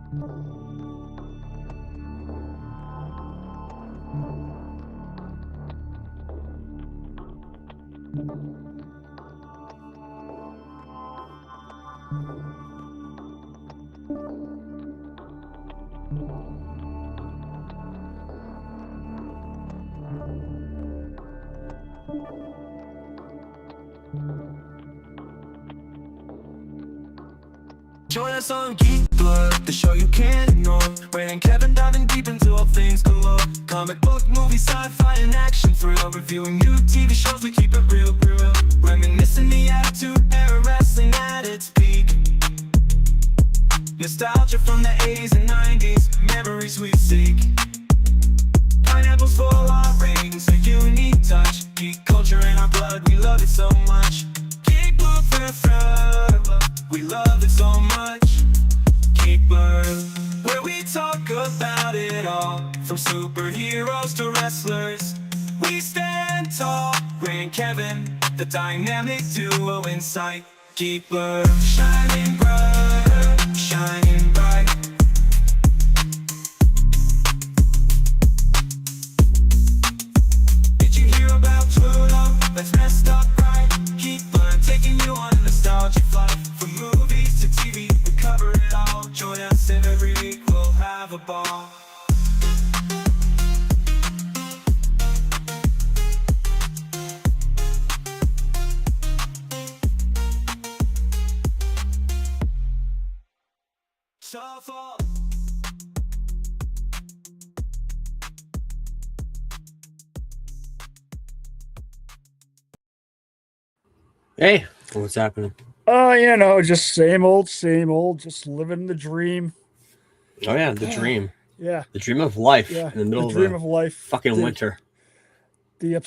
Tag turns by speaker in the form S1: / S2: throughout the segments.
S1: Join us on Geek Blood, the show you can't ignore. Ray and Kevin diving deep into all things galore. Comic book, movie, sci-fi, and action thrill. Reviewing new TV shows, we keep it real, real. Reminiscing the Attitude Era, wrestling at its peak. Nostalgia from the 80s and 90s, memories we seek. Pineapples for our rings, a unique touch. Geek culture in our blood, we love it so much. Geek Blood forever, we love it so much. Geek Blood, where we talk about it all, from superheroes to wrestlers. We stand tall, Ray and Kevin, the dynamic duo in sight. Geek Blood, shining bright, shining bright. Did you hear about Pluto? That's messed up, right? Geek Blood, taking you on a nostalgia flight. From movies to TV, we cover it all. Join us every week, we'll have a ball. Shuffle.
S2: Hey, what's happening?
S3: Just same old, just living the dream.
S2: Oh yeah, the dream.
S3: Yeah.
S2: The dream of life
S3: Yeah.
S2: in the middle
S3: the dream
S2: of
S3: of life.
S2: fucking winter.
S3: The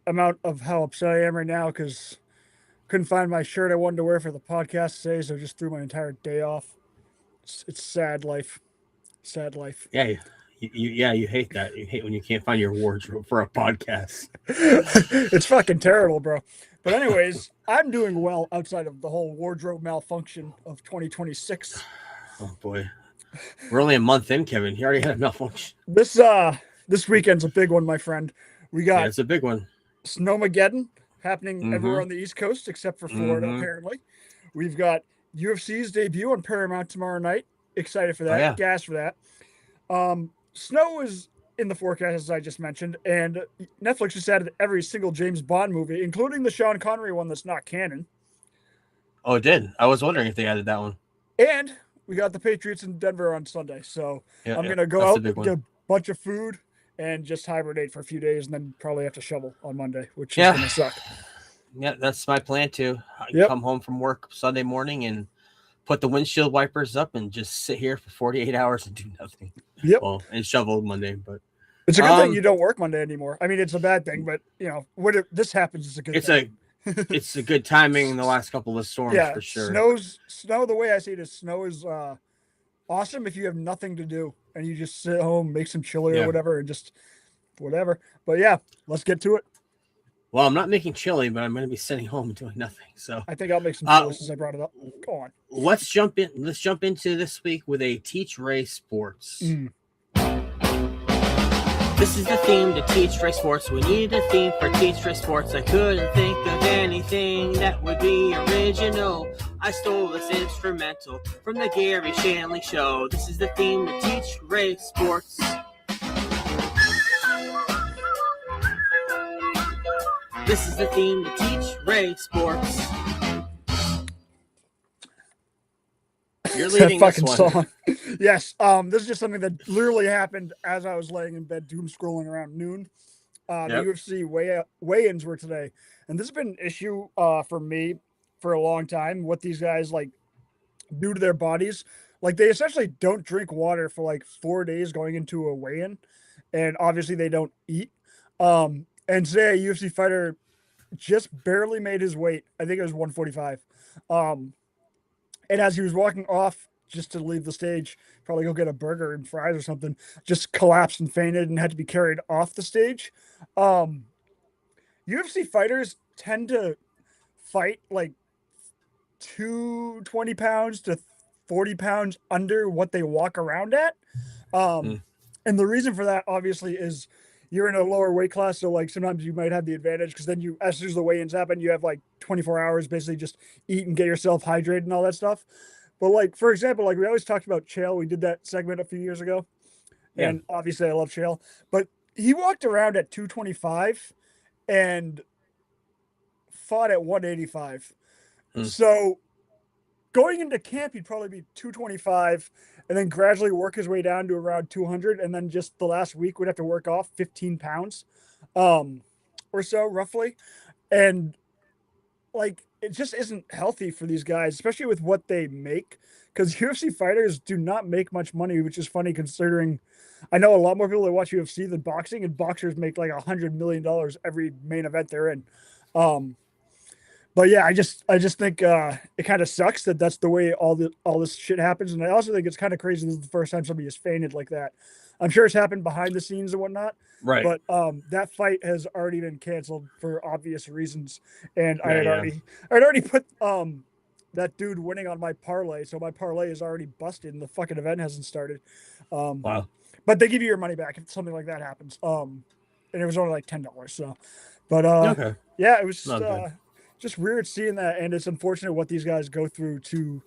S3: amount of how upset I am right now because couldn't find my shirt I wanted to wear for the podcast today, so I just threw my entire day off. It's sad life. Sad life.
S2: Yeah, you hate that. You hate when you can't find your wardrobe for a podcast.
S3: It's fucking terrible, bro. But anyways, I'm doing well outside of the whole wardrobe malfunction of 2026.
S2: Oh boy. We're only a month in, Kevin. You already had a malfunction.
S3: This weekend's a big one, my friend. We got
S2: It's a big one.
S3: Snowmageddon happening everywhere on the East Coast except for Florida, apparently. We've got UFC's debut on Paramount tomorrow night. Excited for that.
S2: Oh, yeah.
S3: Gas for that. Snow is in the forecast, as I just mentioned, and Netflix just added every single James Bond movie, including the Sean Connery one that's not canon.
S2: Oh, it did. I was wondering if they added that one.
S3: And we got the Patriots in Denver on Sunday. So I'm going to go out, get a bunch of food, and just hibernate for a few days, and then probably have to shovel on Monday, which is going to suck.
S2: Yeah, that's my plan too.
S3: Yep.
S2: Come home from work Sunday morning and put the windshield wipers up and just sit here for 48 hours and do nothing.
S3: Yep.
S2: Well, and shovel Monday, but
S3: it's a good thing you don't work Monday anymore. I mean, it's a bad thing, but when this happens, it's a good thing.
S2: It's a good timing in the last couple of storms for sure.
S3: Snow, the way I see it is snow is awesome if you have nothing to do and you just sit home, make some chili or whatever, and just whatever. But yeah, let's get to it.
S2: Well, I'm not making chili, but I'm going to be sitting home and doing nothing. So
S3: I think I'll make some chili since I brought it up. Go on.
S2: Let's jump into this week with a Teach Ray Sports. This is the theme to Teach Ray Sports. We need a theme for Teach Ray Sports. I couldn't think of anything that would be original. I stole this instrumental from the Gary Shanley Show. This is the theme to Teach Ray Sports. This is the theme to Teach Ray Sports. You're leading
S3: that fucking
S2: this one.
S3: song. Yes. This is just something that literally happened as I was laying in bed, doom scrolling around noon. The UFC weigh-ins were today, and this has been an issue for me for a long time. What these guys do to their bodies, they essentially don't drink water for 4 days going into a weigh-in, and obviously they don't eat. And today a UFC fighter just barely made his weight. I think it was 145. And as he was walking off just to leave the stage, probably go get a burger and fries or something, just collapsed and fainted and had to be carried off the stage. UFC fighters tend to fight 220 pounds to 40 pounds under what they walk around at. And the reason for that obviously is you're in a lower weight class. So like sometimes you might have the advantage because then as soon as the weigh-ins happen, you have like 24 hours basically just eat and get yourself hydrated and all that stuff. But like, for example, like we always talked about Chael. We did that segment a few years ago.
S2: Yeah.
S3: And obviously I love Chael, but he walked around at 225 and fought at 185. So going into camp, he'd probably be 225 and then gradually work his way down to around 200. And then just the last week would have to work off 15 pounds or so roughly. And like, it just isn't healthy for these guys, especially with what they make. Because UFC fighters do not make much money, which is funny considering I know a lot more people that watch UFC than boxing, and boxers make like $100 million every main event they're in. But yeah, I just think it kind of sucks that that's the way all this shit happens, and I also think it's kind of crazy. This is the first time somebody has fainted like that. I'm sure it's happened behind the scenes and whatnot,
S2: Right?
S3: But that fight has already been canceled for obvious reasons, and I had already put that dude winning on my parlay, so my parlay is already busted, and the fucking event hasn't started.
S2: Wow!
S3: But they give you your money back if something like that happens. And it was only like $10. So, but
S2: Okay.
S3: yeah, it was just weird seeing that, and it's unfortunate what these guys go through to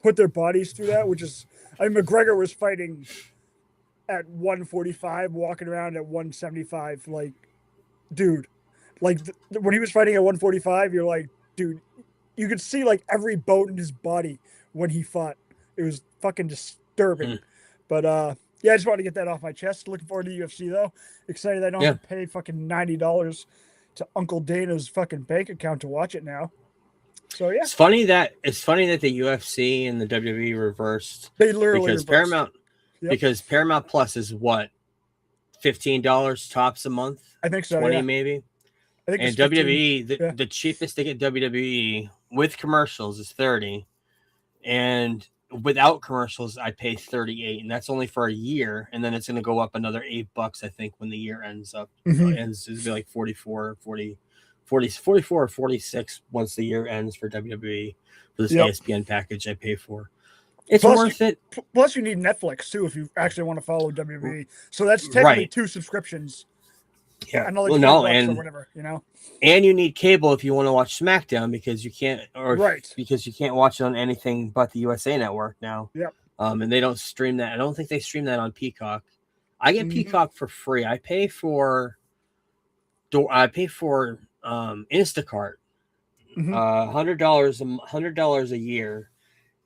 S3: put their bodies through that. Which is, I mean, McGregor was fighting at 145, walking around at 175. Like, dude, like when he was fighting at 145, you're like, dude, you could see like every bone in his body when he fought. It was fucking disturbing. But yeah, I just wanted to get that off my chest. Looking forward to UFC though. Excited I don't have to pay fucking $90 to Uncle Dana's fucking bank account to watch it now. So yeah,
S2: it's funny that the UFC and the WWE reversed.
S3: They literally
S2: because
S3: reversed.
S2: Because Paramount Plus is what, $15 tops a month.
S3: I think so.
S2: 20
S3: yeah.
S2: maybe.
S3: I think
S2: and
S3: it's 15.
S2: WWE, the cheapest to get WWE with commercials is $30, and without commercials, I pay $38, and that's only for a year, and then it's going to go up another $8, I think, when the year ends up.
S3: Mhm.
S2: Ends to be like 44 or 46 once the year ends for WWE for this ESPN package I pay for. It's worth it.
S3: Plus, you need Netflix too if you actually want to follow WWE. So that's technically 2 subscriptions.
S2: Yeah,
S3: or whatever, you know.
S2: And you need cable if you want to watch SmackDown because you can't, because you can't watch it on anything but the USA Network now.
S3: Yep.
S2: And they don't stream that. I don't think they stream that on Peacock. I get Peacock for free. I pay for Instacart, $100 a year,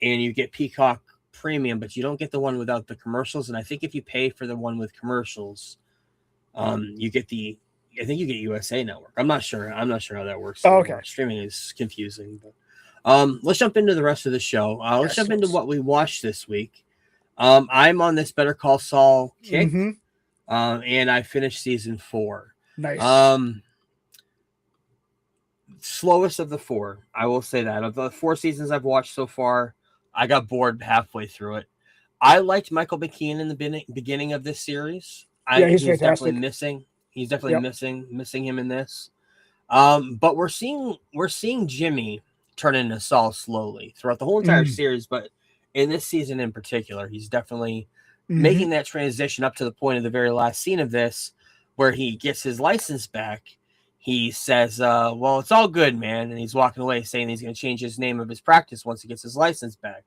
S2: and you get Peacock Premium, but you don't get the one without the commercials. And I think if you pay for the one with commercials, you get USA Network. I'm not sure how that works.
S3: Okay.
S2: Streaming is confusing, but let's jump into the rest of the show. Let's jump into what we watched this week. I'm on this Better Call Saul kick, and I finished season 4.
S3: Nice.
S2: Slowest of the 4, I will say that. Of the 4 seasons I've watched so far, I got bored halfway through it. I liked Michael McKean in the beginning of this series.
S3: He's fantastic.
S2: He's definitely missing him in this. But we're seeing Jimmy turn into Saul slowly throughout the whole entire series, but in this season in particular, he's definitely making that transition up to the point of the very last scene of this, where he gets his license back. He says, well, it's all good, man. And he's walking away saying he's going to change his name of his practice once he gets his license back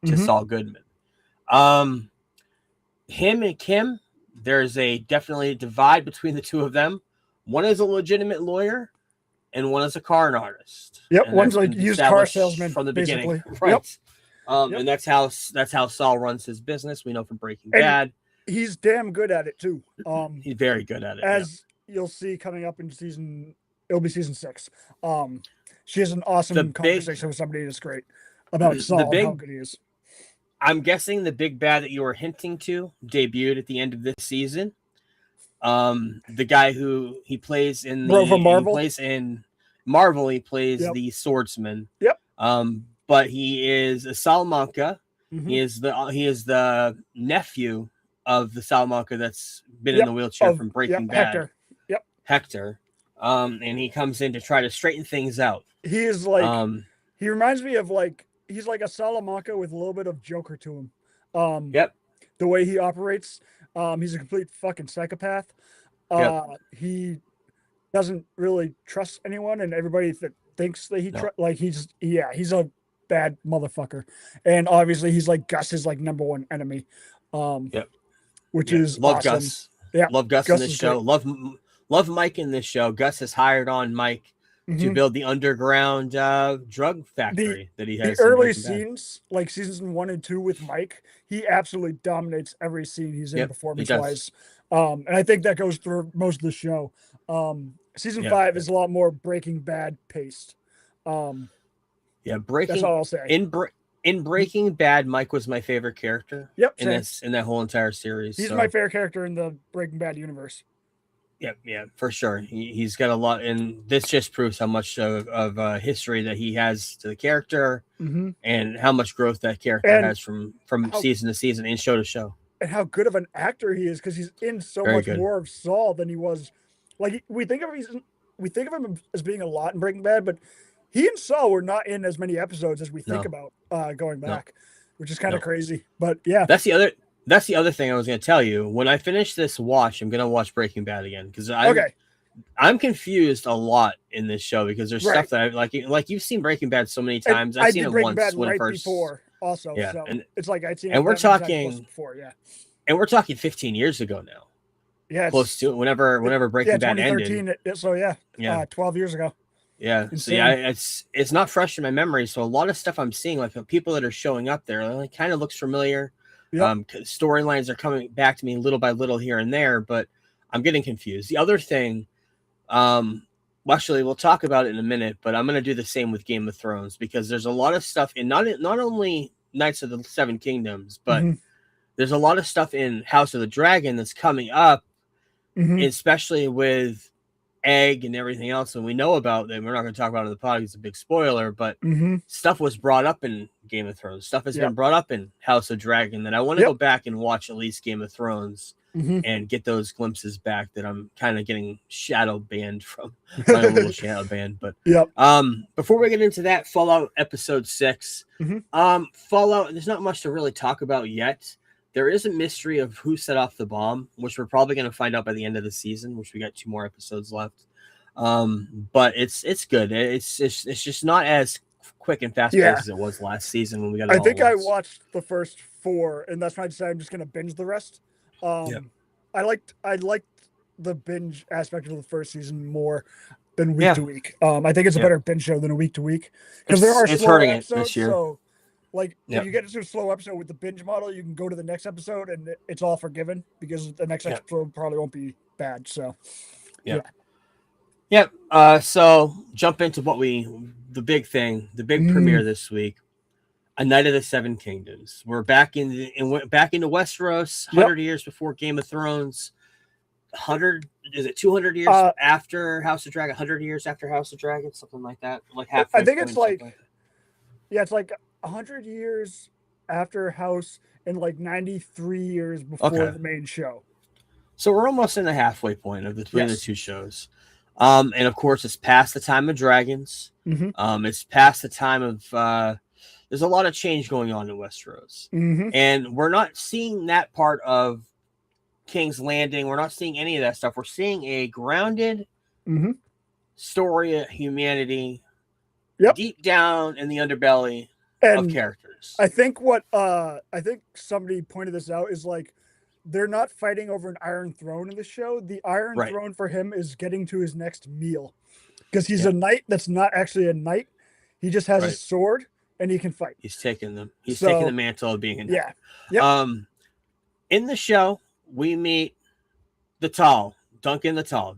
S2: to Saul Goodman. Him and Kim, there's definitely a divide between the two of them. One is a legitimate lawyer, and one is a car artist.
S3: Yep, one's like used car salesman
S2: from the
S3: basically.
S2: beginning, right? And that's how Saul runs his business. We know from Breaking Bad.
S3: He's damn good at it too.
S2: He's very good at it.
S3: As you'll see coming up in it'll be season 6. She has an awesome conversation with somebody that's great about Saul and how good he is.
S2: I'm guessing the big bad that you were hinting to debuted at the end of this season. The guy who he plays in
S3: Marvel.
S2: He plays in Marvel. He plays the swordsman.
S3: Yep.
S2: But he is a Salamanca. He is the nephew of the Salamanca that's been in the wheelchair from Breaking Bad.
S3: Hector.
S2: Hector. And he comes in to try to straighten things out.
S3: He is like he reminds me of like he's like a Salamanca with a little bit of Joker to him.
S2: Yep.
S3: The way he operates, he's a complete fucking psychopath. He doesn't really trust anyone, and everybody that thinks that he's a bad motherfucker. And obviously, he's like Gus's like number one enemy. Which is
S2: love
S3: awesome.
S2: Gus.
S3: Yeah,
S2: Love Gus in this show. Love Mike in this show. Gus has hired on Mike to build the underground drug factory that he has.
S3: The early scenes, like seasons 1 and 2 with Mike, he absolutely dominates every scene he's in performance-wise. And I think that goes through most of the show. Season 5 is a lot more Breaking Bad paced.
S2: Breaking.
S3: That's all I'll say.
S2: In Breaking Bad, Mike was my favorite character.
S3: Yep,
S2: in that whole entire series.
S3: He's my favorite character in the Breaking Bad universe.
S2: Yeah, for sure. He's got a lot, and this just proves how much of history that he has to the character, and how much growth that character has from season to season and show to show.
S3: And how good of an actor he is, because he's in so much more of Saul than he was. Like we think of him as being a lot in Breaking Bad, but he and Saul were not in as many episodes as we think about going back, which is kind of crazy. But yeah,
S2: that's the other thing I was going to tell you. When I finish this watch, I'm going to watch Breaking Bad again because I'm confused a lot in this show because there's stuff that I like you've seen Breaking Bad so many times. I've seen it once
S3: before also.
S2: Yeah,
S3: so
S2: and
S3: it's like I'd seen
S2: and
S3: it
S2: we're talking
S3: before,
S2: and we're talking 15 years ago now.
S3: Yeah,
S2: close to whenever Breaking Bad ended.
S3: So 12 years ago.
S2: Yeah,
S3: insane.
S2: So it's not fresh in my memory. So a lot of stuff I'm seeing, like the people that are showing up there, it kind of looks familiar. Storylines are coming back to me little by little here and there, but I'm getting confused. The other thing, actually, we'll talk about it in a minute, but I'm going to do the same with Game of Thrones because there's a lot of stuff in not only Knights of the Seven Kingdoms, but there's a lot of stuff in House of the Dragon that's coming up, especially with Egg and everything else, and we know about them. We're not going to talk about it in the podcast; it's a big spoiler. But stuff was brought up in Game of Thrones. Stuff has been brought up in House of Dragon. That I want to go back and watch at least Game of Thrones and get those glimpses back. That I'm kind of getting shadow banned from my own little shadow ban. But before we get into that, Fallout Episode 6. Fallout. There's not much to really talk about yet. There is a mystery of who set off the bomb, which we're probably going to find out by the end of the season, which we got 2 more episodes left. But it's good. It's just not as quick and fast paced as it was last season when we got.
S3: I watched the first 4, and that's why I decided I'm just going to binge the rest. I liked the binge aspect of the first season more than week to week. I think it's a better binge show than a week to week because there are slow episodes. This year. So, if you get into a slow episode with the binge model, you can go to the next episode and it's all forgiven because the next episode probably won't be bad. So,
S2: so jump into the big premiere this week, A Knight of the Seven Kingdoms. We're back into Westeros, 100 years before Game of Thrones. 200 years after House of Dragon? 100 years after House of Dragon, something like that. Like half.
S3: I think it's it's like 100 years after House and like 93 years before the main show.
S2: So we're almost in the halfway point of between the two shows. And of course, it's past the time of dragons. It's past the time of there's a lot of change going on in Westeros. And we're not seeing that part of King's Landing. We're not seeing any of that stuff. We're seeing a grounded story of humanity deep down in the underbelly of characters.
S3: I think somebody pointed this out is like they're not fighting over an Iron Throne in the show. The Iron Throne for him is getting to his next meal because he's a knight that's not actually a knight. He just has a sword and he can fight.
S2: He's taking the mantle of being a knight. In the show, we meet Duncan the Tall.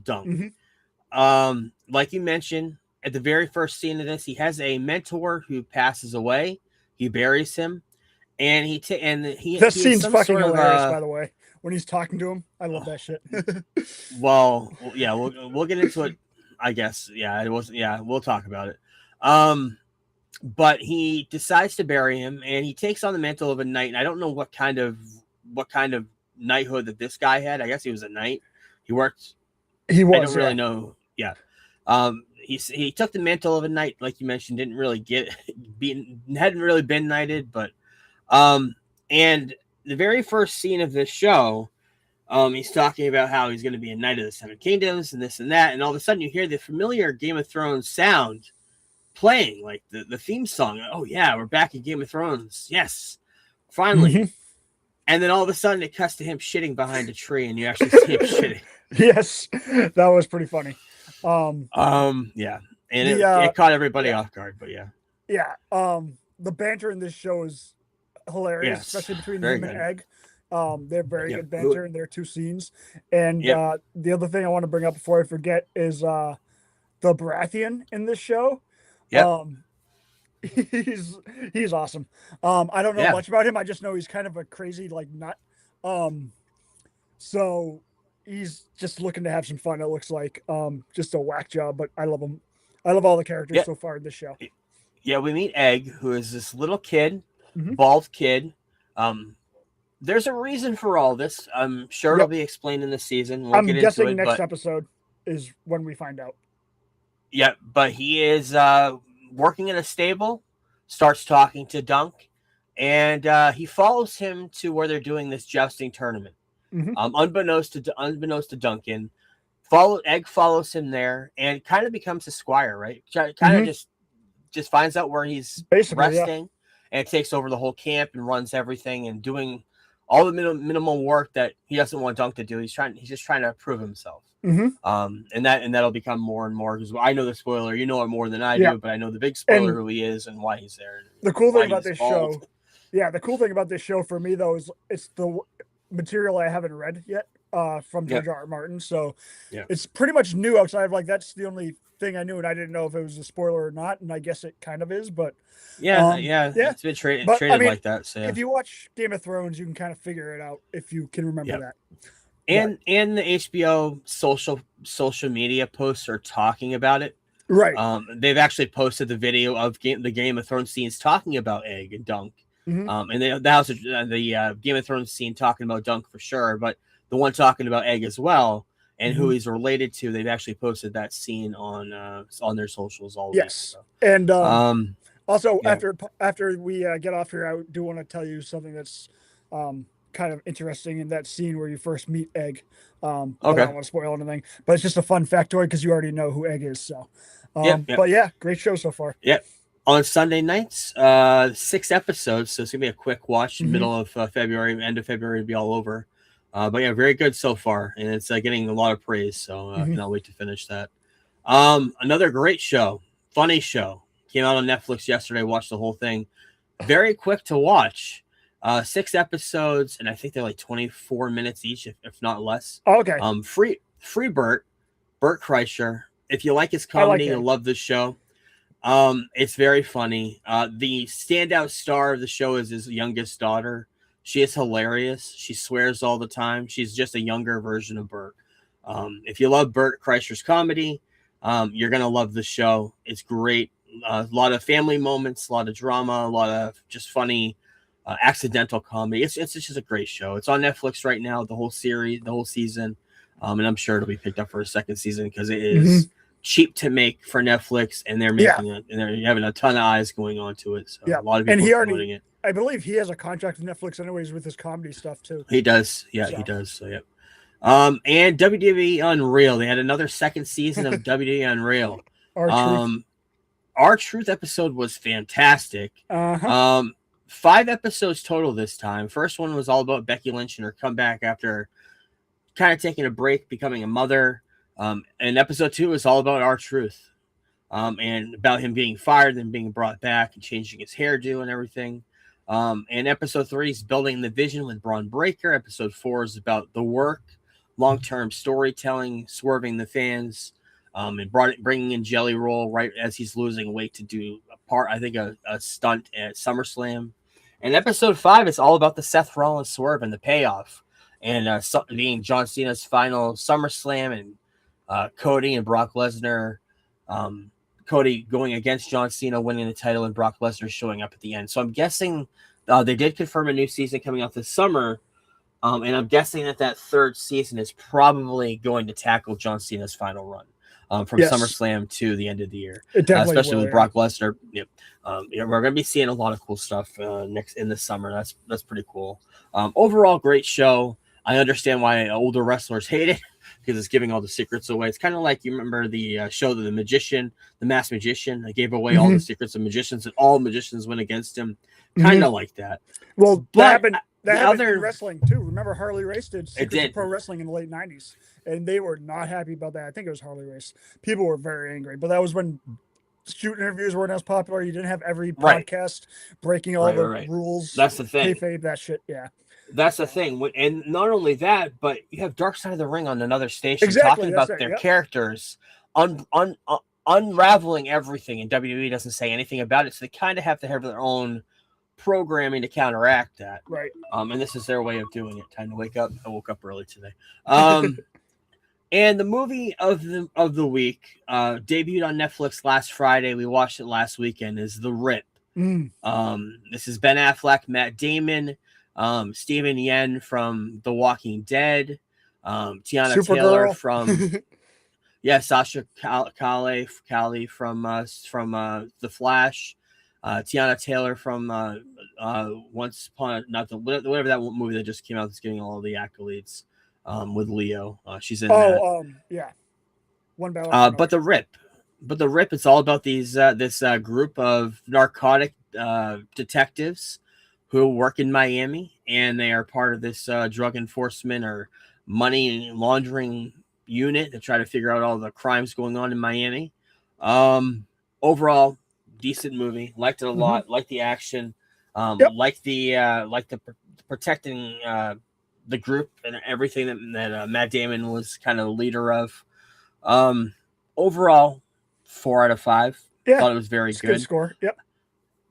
S2: Like you mentioned, at the very first scene of this, he has a mentor who passes away. He buries him, and
S3: that scene's fucking hilarious. By the way, when he's talking to him, I love that shit.
S2: We'll get into it. I guess. Yeah, it wasn't. Yeah, we'll talk about it. But he decides to bury him, and he takes on the mantle of a knight. And I don't know what kind of knighthood that this guy had. I guess he was a knight. I don't really know. Yeah. He took the mantle of a knight, like you mentioned, didn't really hadn't really been knighted, but and the very first scene of this show, he's talking about how he's going to be a knight of the Seven Kingdoms and this and that, and all of a sudden you hear the familiar Game of Thrones sound playing, like the theme song. Oh yeah, we're back in Game of Thrones. Yes, finally.
S3: Mhm.
S2: And then all of a sudden it cuts to him shitting behind a tree, and you actually see him shitting.
S3: Yes, that was pretty funny.
S2: Yeah, and it caught everybody off guard, but yeah.
S3: Yeah. The banter in this show is hilarious,
S2: Yes,
S3: especially between
S2: very
S3: him and
S2: good.
S3: Egg. They're very
S2: Yep.
S3: good banter in their two scenes. And
S2: Yep.
S3: the other thing I want to bring up before I forget is the Baratheon in this show.
S2: Yep.
S3: He's awesome. I don't know
S2: Yeah.
S3: much about him. I just know he's kind of a crazy like nut. So he's just looking to have some fun. It looks like just a whack job, but I love him. I love all the characters
S2: Yeah.
S3: so far in this show.
S2: Yeah, we meet Egg, who is this little kid,
S3: Mhm.
S2: bald kid. There's a reason for all this. I'm sure it'll
S3: Yep.
S2: be explained in the season. We'll
S3: I'm
S2: get into
S3: guessing
S2: it,
S3: next
S2: but
S3: episode is when we find out.
S2: yeah, but he is working in a stable, starts talking to Dunk, and he follows him to where they're doing this jousting tournament.
S3: Mhm.
S2: Unbeknownst to Duncan, Egg follows him there and kind of becomes a squire, right? Kind of
S3: Mhm.
S2: just finds out where he's
S3: Basically, yeah.
S2: resting and takes over the whole camp and runs everything and doing all the minimal work that he doesn't want Dunk to do. He's just trying to prove himself.
S3: Mhm.
S2: And that'll become more and more, because I know the spoiler, you know it more than I
S3: Yeah.
S2: do, but I know the big spoiler,
S3: And
S2: who he is and why he's there.
S3: The cool
S2: why
S3: thing about
S2: he's
S3: this
S2: bald.
S3: show, the cool thing about this show for me though is it's the material I haven't read yet from
S2: Yep.
S3: George R. R. Martin. So
S2: Yeah.
S3: it's pretty much new outside of like that's the only thing I knew, and I didn't know if it was a spoiler or not, and I guess it kind of is, but
S2: Yeah,
S3: yeah.
S2: it's been treated
S3: But, I mean,
S2: like that. So yeah.
S3: if you watch Game of Thrones, you can kind of figure it out if you can remember
S2: Yep.
S3: that.
S2: And the HBO social media posts are talking about it.
S3: Right.
S2: They've actually posted the video of the Game of Thrones scenes talking about Egg and Dunk.
S3: Mhm.
S2: And the Game of Thrones scene talking about Dunk for sure, but the one talking about Egg as well, and who
S3: Mhm.
S2: he's related to. They've actually posted that scene on their socials all
S3: Yes.
S2: week. So.
S3: And also,
S2: yeah.
S3: after we get off here, I do want to tell you something that's kind of interesting in that scene where you first meet Egg. But I
S2: Okay.
S3: don't want to spoil anything, but it's just a fun factoid because you already know who Egg is. So,
S2: Yep.
S3: but yeah, great show so far.
S2: On Sunday nights, 6 episodes, so it's gonna be a quick watch.
S3: Mhm.
S2: Middle of February, end of February, to be all over. But yeah, very good so far, and it's getting a lot of praise. So I
S3: Mhm.
S2: cannot wait to finish that. Another great show, funny show, came out on Netflix yesterday. Watched the whole thing. Very quick to watch. 6 episodes, and I think they're like 24 minutes each, if not less.
S3: Oh, okay.
S2: Free Bert Kreischer. If you like his
S3: I like
S2: comedy,
S3: him.
S2: you'll love this show. It's very funny. The standout star of the show is his youngest daughter. She is hilarious. She swears all the time. She's just a younger version of Bert. If you love Bert Kreischer's comedy, you're gonna love the show. It's great. A lot of family moments, a lot of drama, a lot of just funny, accidental comedy. It's just a great show. It's on Netflix right now, the whole series, the whole season, and I'm sure it'll be picked up for a second season because it is cheap to make for Netflix, and they're making it, and they're having a ton of eyes going on to it. So
S3: Yeah.
S2: a lot of
S3: And
S2: people
S3: he
S2: are
S3: already-
S2: promoting it.
S3: I believe he has a contract with Netflix anyways with his comedy stuff too.
S2: He does. Yeah,
S3: So.
S2: he does. So, yep. And WWE Unreal. They had another second season of WWE Unreal. Our Truth episode was fantastic. 5 episodes total this time. First one was all about Becky Lynch and her comeback after kind of taking a break, becoming a mother. And episode 2 is all about Our Truth. And about him being fired and being brought back and changing his hairdo and everything. And episode 3 is building the vision with Braun Breaker. Episode 4 is about the work, long-term storytelling, swerving the fans, and bringing in Jelly Roll right as he's losing weight to do a stunt at SummerSlam. And episode 5 is all about the Seth Rollins swerve and the payoff, and being John Cena's final SummerSlam, and Cody and Brock Lesnar. Cody going against John Cena, winning the title, and Brock Lesnar showing up at the end. So I'm guessing they did confirm a new season coming out this summer, and I'm guessing that third season is probably going to tackle John Cena's final run. from
S3: Yes.
S2: SummerSlam to the end of the year,
S3: It definitely
S2: especially
S3: will,
S2: with Brock Lesnar. Yep. We're going to be seeing a lot of cool stuff next in the summer. That's pretty cool. Overall, great show. I understand why older wrestlers hate it because it's giving all the secrets away. It's kind of like you remember the show The Magician, The Masked Magician. They gave away all the secrets of magicians, and all magicians went against him. Kind of like that.
S3: Well,
S2: But
S3: that happened in wrestling too. Remember Harley Race did Secrets of Pro Wrestling in the late 90s, and they were not happy about that. I think it was Harley Race. People were very angry, but that was when shoot interviews weren't as popular. You didn't have every podcast breaking all the rules.
S2: That's the thing.
S3: Kayfabe, that shit, yeah.
S2: That's the thing. And not only that, but you have Dark Side of the Ring on another station talking about their characters, unraveling everything, and WWE doesn't say anything about it. So they kind of have to have their own programming to counteract that.
S3: Right.
S2: And this is their way of doing it. Time to wake up. I woke up early today. And the movie of the week debuted on Netflix last Friday. We watched it last weekend. Is The Rip. This is Ben Affleck, Matt Damon, Steven Yeun from The Walking Dead, Tiana Taylor from Sasha Calle from The Flash, Tiana Taylor from Once Upon whatever that movie that just came out that's getting all the accolades with Leo. She's in that.
S3: One Battle.
S2: But the Rip, it's all about this group of narcotic detectives who work in Miami, and they are part of this drug enforcement or money laundering unit to try to figure out all the crimes going on in Miami. Overall, decent movie. Liked it a lot. Liked the action. Liked the protecting the group and everything that Matt Damon was kind of the leader of. Overall, 4 out of 5.
S3: Yeah,
S2: thought it was very good
S3: score. Yep.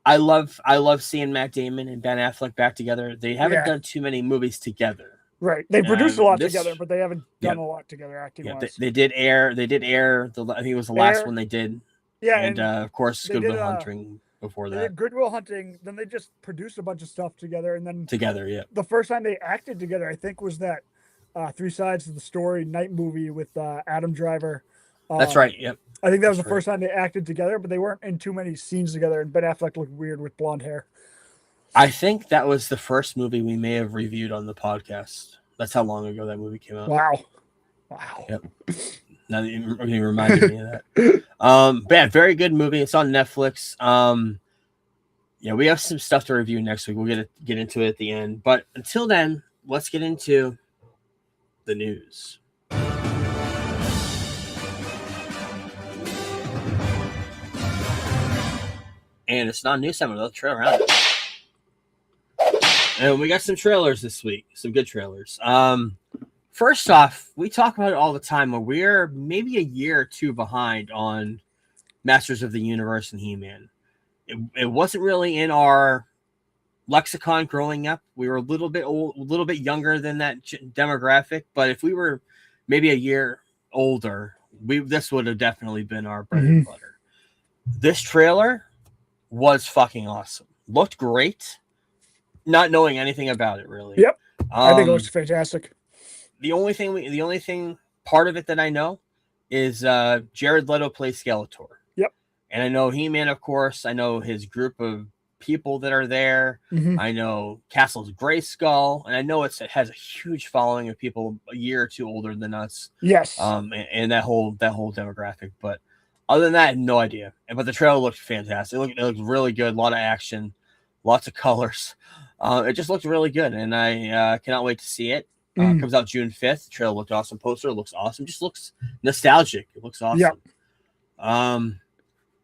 S2: I love seeing Matt Damon and Ben Affleck back together. They haven't done too many movies together.
S3: Right. They produced a lot together, but they haven't done a lot together acting wise.
S2: They did air. I think it was the last one they did.
S3: Yeah,
S2: and of course, Good Will Hunting before that.
S3: They did Good Will Hunting. Then they just produced a bunch of stuff together, and then the first time they acted together, I think, was that Three Sides of the Story night movie with Adam Driver.
S2: That's right. Yep.
S3: I think that was the first time they acted together, but they weren't in too many scenes together. And Ben Affleck looked weird with blonde hair.
S2: I think that was the first movie we may have reviewed on the podcast. That's how long ago that movie came out.
S3: Wow.
S2: Yep. Now that you reminded me of that. Very good movie. It's on Netflix. We have some stuff to review next week. We'll get into it at the end. But until then, let's get into the news. And it's not a news segment. Let's trail around it. And we got some trailers this week. Some good trailers. First off, we talk about it all the time, where we're maybe a year or two behind on Masters of the Universe and He-Man. It wasn't really in our lexicon growing up. We were a little bit younger than that demographic, but if we were maybe a year older, this would have definitely been our bread and butter. This trailer was fucking awesome. Looked great. Not knowing anything about it, really.
S3: Yep. I think it looks fantastic.
S2: The only thing part of it that I know is Jared Leto plays Skeletor.
S3: Yep.
S2: And I know He-Man, of course. I know his group of people that are there. I know Castle's Grayskull, and I know it has a huge following of people a year or two older than us.
S3: Yes.
S2: And that whole demographic. But other than that, no idea. But the trailer looked fantastic. It looked really good. A lot of action, lots of colors. It just looked really good, and I cannot wait to see it. Comes out June 5th. The trailer looked awesome. Poster looks awesome. Just looks nostalgic. It looks awesome. Yep.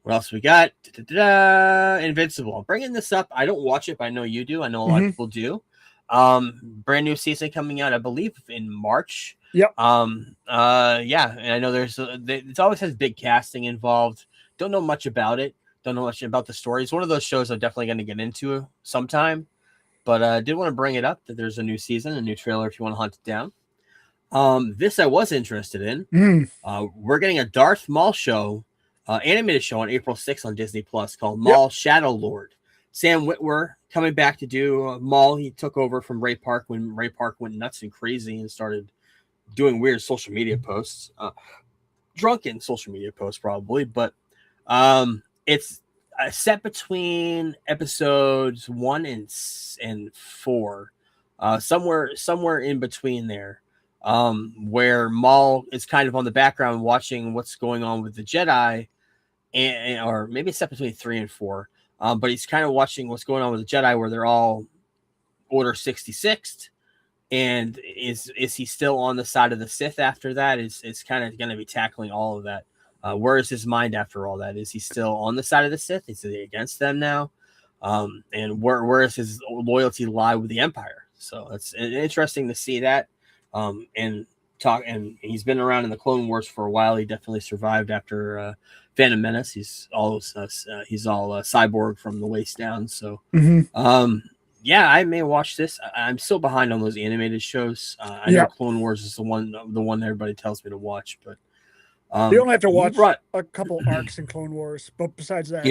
S2: What else we got? Invincible. I'm bringing this up. I don't watch it, but I know you do. I know a lot of people do. Brand new season coming out, I believe, in March.
S3: Yep.
S2: And I know it always has big casting involved. Don't know much about it. Don't know much about the story. It's one of those shows I'm definitely going to get into sometime. But I did want to bring it up that there's a new season, a new trailer if you want to hunt it down. This I was interested in. We're getting a Darth Maul show, animated show on April 6th on Disney Plus called Maul Shadow Lord. Sam Witwer coming back to do Maul. He took over from Ray Park when Ray Park went nuts and crazy and started doing weird social media posts. drunken social media post probably, but it's set between episodes 1 and 4, somewhere in between there, where Maul is kind of on the background watching what's going on with the Jedi, or maybe it's set between 3 and 4, but he's kind of watching what's going on with the Jedi, where they're all Order 66. And is he still on the side of the Sith after that? Is kind of going to be tackling all of that. Where is his mind after all that? Is he still on the side of the Sith? Is he against them now? And where is his loyalty lie with the Empire? So it's interesting to see that. And he's been around in the Clone Wars for a while. He definitely survived after Phantom Menace. He's all cyborg from the waist down. So. Yeah, I may watch this. I'm still behind on those animated shows. I know Clone Wars is the one everybody tells me to watch, but
S3: you only have to watch a couple arcs in Clone Wars. But besides that,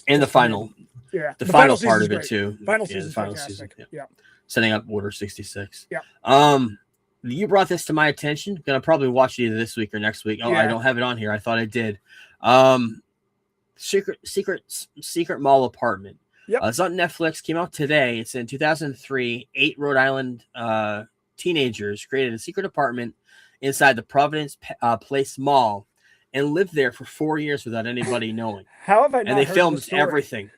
S2: and the final, the final part of it too.
S3: Final season,
S2: setting up Order 66.
S3: Yeah.
S2: You brought this to my attention. Gonna probably watch it either this week or next week. Oh, I don't have it on here. I thought I did. Secret Mall Apartment.
S3: Yep.
S2: It's on Netflix. Came out today. It's in 2003. 8 Rhode Island teenagers created a secret apartment inside the Providence Place Mall and lived there for 4 years without anybody knowing.
S3: How have I not
S2: And they
S3: heard
S2: filmed
S3: the story?
S2: everything.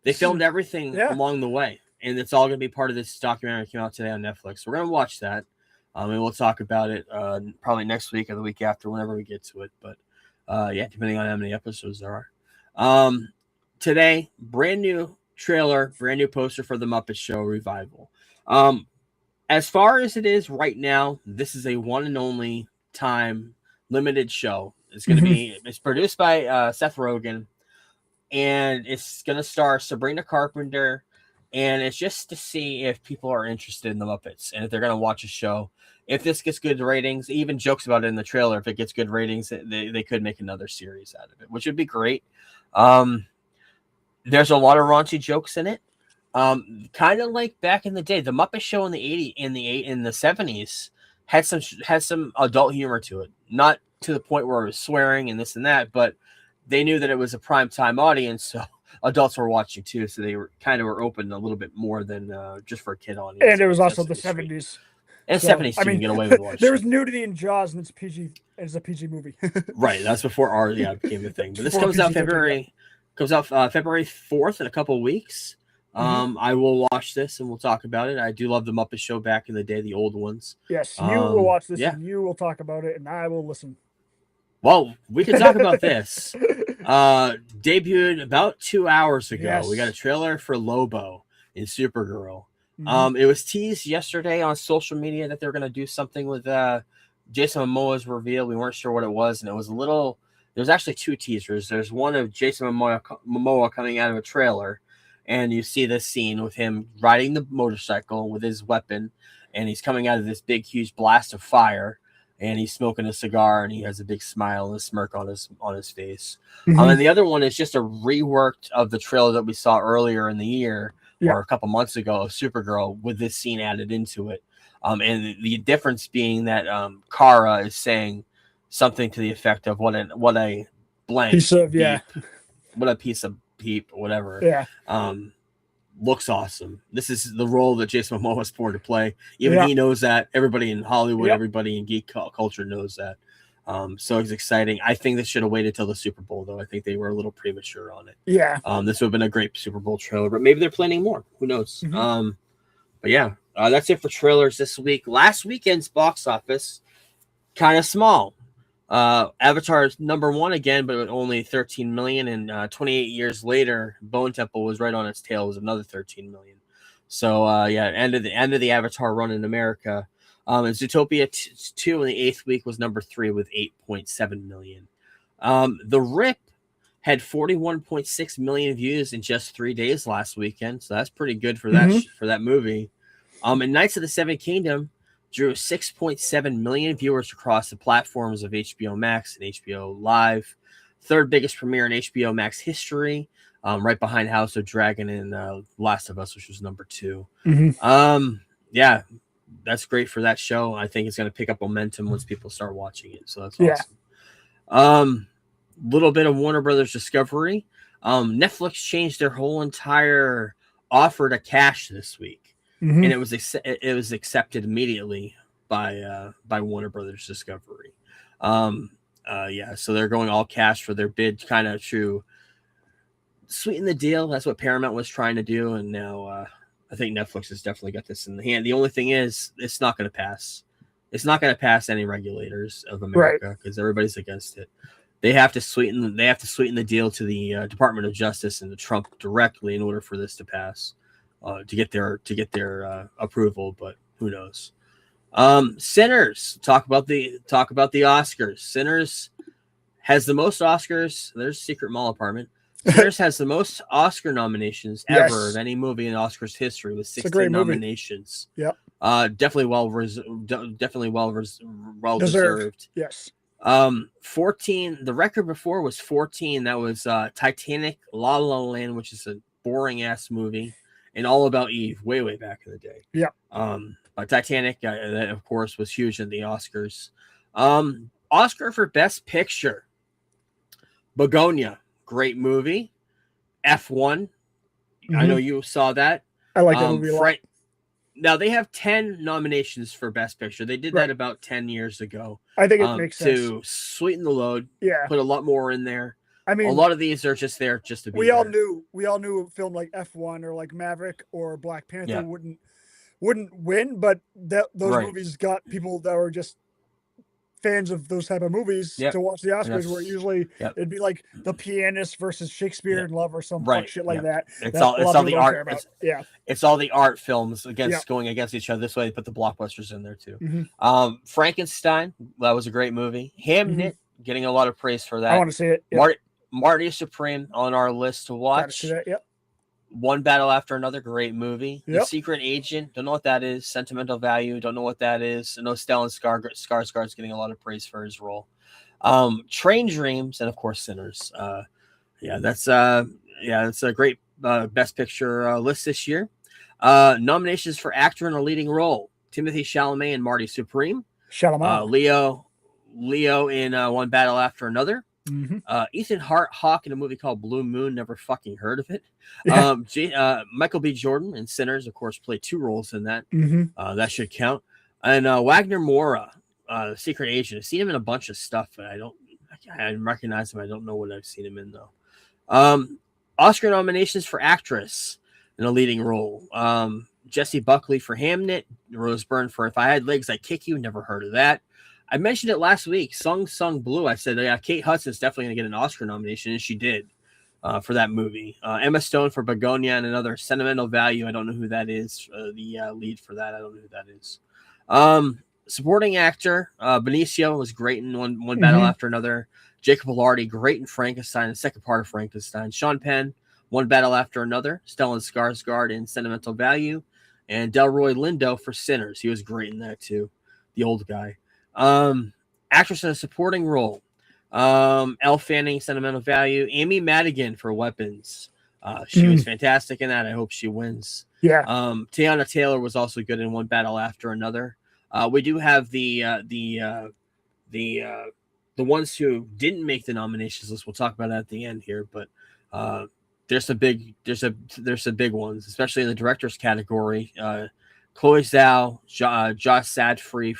S2: They filmed everything along the way, and it's all going to be part of this documentary that came out today on Netflix. So we're going to watch that, and we'll talk about it probably next week or the week after, whenever we get to it. But depending on how many episodes there are. Today, brand new trailer, brand new poster for the Muppet Show revival. As far as it is right now, this is a one and only time limited show. It's going to be, it's produced by Seth Rogen, and it's going to star Sabrina Carpenter, and it's just to see if people are interested in the Muppets and if they're going to watch a show. If this gets good ratings, even jokes about it in the trailer, if it gets good ratings, they could make another series out of it, which would be great. There's a lot of raunchy jokes in it. Kind of like back in the day, the Muppet Show in the 70s had some adult humor to it. Not to the point where it was swearing and this and that, but they knew that it was a primetime audience, so adults were watching too. So they were open a little bit more than just for a kid audience.
S3: And it was also the 70s.
S2: And 70s, you can get away with watching.
S3: There was nudity in Jaws, and it's PG. It's a PG movie.
S2: Right, that's before R became a thing. But this comes out February 4th in a couple of weeks. I will watch this and we'll talk about it. I do love the Muppet Show back in the day, the old ones.
S3: Yes, you will watch this and you will talk about it, and I will listen.
S2: Well, we can talk about this. Debuted about 2 hours ago.
S3: Yes.
S2: We got a trailer for Lobo in Supergirl. It was teased yesterday on social media that they were going to do something with Jason Momoa's reveal. We weren't sure what it was, and it was a little. There's actually 2 teasers. There's one of Jason Momoa coming out of a trailer, and you see this scene with him riding the motorcycle with his weapon, and he's coming out of this big, huge blast of fire, and he's smoking a cigar, and he has a big smile and a smirk on his face. And the other one is just a reworked of the trailer that we saw earlier in the year, or a couple months ago, of Supergirl, with this scene added into it. And the difference being that Kara is saying something to the effect of what a blank
S3: piece of
S2: beep, what a piece of peep, whatever. Looks awesome. This is the role that Jason Momoa was born to play. Even he knows that. Everybody in Hollywood, everybody in geek culture knows that. So it's exciting. I think this should have waited till the Super Bowl, though. I think they were a little premature on it. This would have been a great Super Bowl trailer, but maybe they're planning more. Who knows? But yeah, that's it for trailers this week. Last weekend's box office, kind of small. Avatar is number 1 again, but only 13 million. And 28 years later, Bone Temple was right on its tail. It was another 13 million. So end of the Avatar run in America. And Zootopia 2 in the 8th week was number 3 with 8.7 million. The Rip had 41.6 million views in just 3 days last weekend, so that's pretty good for that movie. And Knights of the Seven Kingdom drew 6.7 million viewers across the platforms of HBO Max and HBO Live. 3rd biggest premiere in HBO Max history, right behind House of Dragon and Last of Us, which was number 2. That's great for that show. I think it's going to pick up momentum once people start watching it. So that's awesome. Little bit of Warner Brothers Discovery. Netflix changed their whole entire offer to cash this week,
S3: Mhm.
S2: and it was accepted immediately by Warner Brothers Discovery. Yeah, so they're going all cash for their bid, kind of to sweeten the deal. That's what Paramount was trying to do, and now I think Netflix has definitely got this in the hand. The only thing is, it's not going to pass. It's not going to pass any regulators of America because everybody's against it. They have to sweeten the deal to the Department of Justice and to Trump directly in order for this to pass, to get their approval. But who knows? Sinners. Talk about the Oscars. Sinners has the most Oscars. There's Secret Mall Apartment. Sinners has the most Oscar nominations ever of any movie in Oscars history with 16 nominations.
S3: Yep.
S2: Definitely well deserved.
S3: Yes.
S2: 14. The record before was 14. That was Titanic, La La Land, which is a boring ass movie, and All About Eve, way back in the day.
S3: Yeah.
S2: Titanic, that of course was huge in the Oscars. Oscar for Best Picture. Begonia, great movie. F1. Mm-hmm. I know you saw that.
S3: I like that movie a lot.
S2: Now they have 10 nominations for Best Picture. They did that about 10 years ago.
S3: I think it makes sense
S2: to sweeten the load.
S3: Yeah,
S2: put a lot more in there.
S3: I mean,
S2: a lot of these are just there just to be.
S3: We all knew a film like F1 or like Maverick or Black Panther wouldn't win, but those movies got people that were just fans of those type of movies to watch the Oscars, where usually it'd be like The Pianist versus Shakespeare in Love or some shit like that.
S2: It's all the art. It's all the art films going against each other. This way, they put the blockbusters in there too.
S3: Mm-hmm.
S2: Frankenstein, that was a great movie. Hamnet, getting a lot of praise for that.
S3: I want to see it.
S2: Marty Supreme on our list to watch.
S3: Yep.
S2: One Battle After Another, great movie.
S3: Yep.
S2: The Secret Agent, don't know what that is. Sentimental Value, don't know what that is. I know Stellan Skarsgård's getting a lot of praise for his role. Train Dreams, and of course Sinners. That's a great Best Picture list this year. Nominations for actor in a leading role: Timothy Chalamet and Marty Supreme. Leo in One Battle After Another.
S3: Mm-hmm.
S2: Ethan Hawke in a movie called Blue Moon, never fucking heard of it. Michael B. Jordan in Sinners, of course, played 2 roles in that.
S3: Mm-hmm.
S2: That should count. And Wagner Moura, Secret Agent. I've seen him in a bunch of stuff, but I recognize him. I don't know what I've seen him in though. Oscar nominations for actress in a leading role: Jessie Buckley for Hamnet, Rose Byrne for If I Had Legs I'd Kick You. Never heard of that. I mentioned it last week. Sung Sung Blue. I said, Kate Hudson's definitely going to get an Oscar nomination, and she did for that movie. Emma Stone for Begonia and another Sentimental Value. I don't know who that is. The lead for that, I don't know who that is. Supporting actor, Benicio was great in One Battle After Another. Jacob Elordi, great in Frankenstein, the second part of Frankenstein. Sean Penn, One Battle After Another. Stellan Skarsgård in Sentimental Value. And Delroy Lindo for Sinners. He was great in that too. The old guy. Actress in a supporting role: Elle Fanning, Sentimental Value. Amy Madigan for Weapons. She was fantastic in that. I hope she wins.
S3: Yeah.
S2: Teyana Taylor was also good in One Battle After Another. We do have the ones who didn't make the nominations list. We'll talk about that at the end here, but there's some big ones, especially in the directors category. Chloe Zhao, Josh Safdie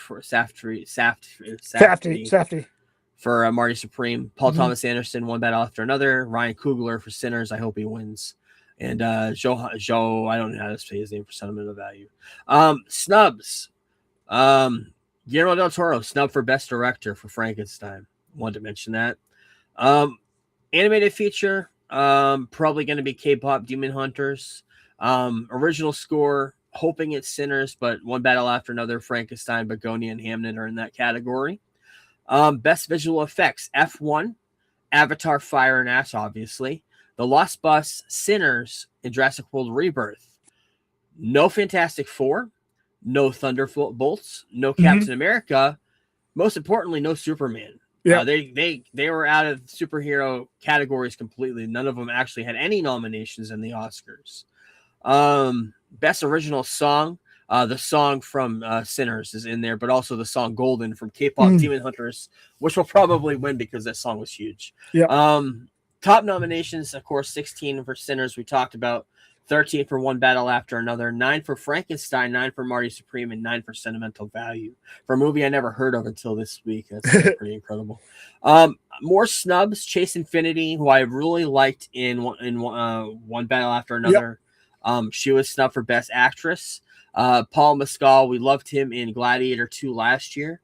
S2: for Marty Supreme. Paul Thomas Anderson, One Battle After Another. Ryan Coogler for Sinners. I hope he wins. And Joe, I don't know how to say his name, for Sentimental Value. Snubs. Guillermo del Toro, snub for Best Director for Frankenstein. Wanted to mention that. Animated feature, probably going to be K-pop Demon Hunters. Original score, hoping it's Sinners, but One Battle After Another, Frankenstein, Begonia, and Hamnet are in that category. Best visual effects: F1, Avatar: Fire and Ash, obviously. The Lost Bus, Sinners, and Jurassic World Rebirth. No Fantastic Four, no Thunderbolts, no Captain America. Most importantly, no Superman.
S3: Yeah,
S2: they were out of superhero categories completely. None of them actually had any nominations in the Oscars. Best original song: The song from Sinners is in there, but also the song Golden from K-pop Demon Hunters, which will probably win because that song was huge.
S3: Yeah.
S2: Top nominations, of course, 16 for Sinners, we talked about, 13 for One Battle After Another, 9 for Frankenstein, 9 for Marty Supreme, and 9 for Sentimental Value. For a movie I never heard of until this week. That's pretty incredible. More snubs, Chase Infinity, who I really liked in One Battle After Another. Yep. She was snubbed for Best Actress. Paul Mescal, we loved him in Gladiator 2 last year.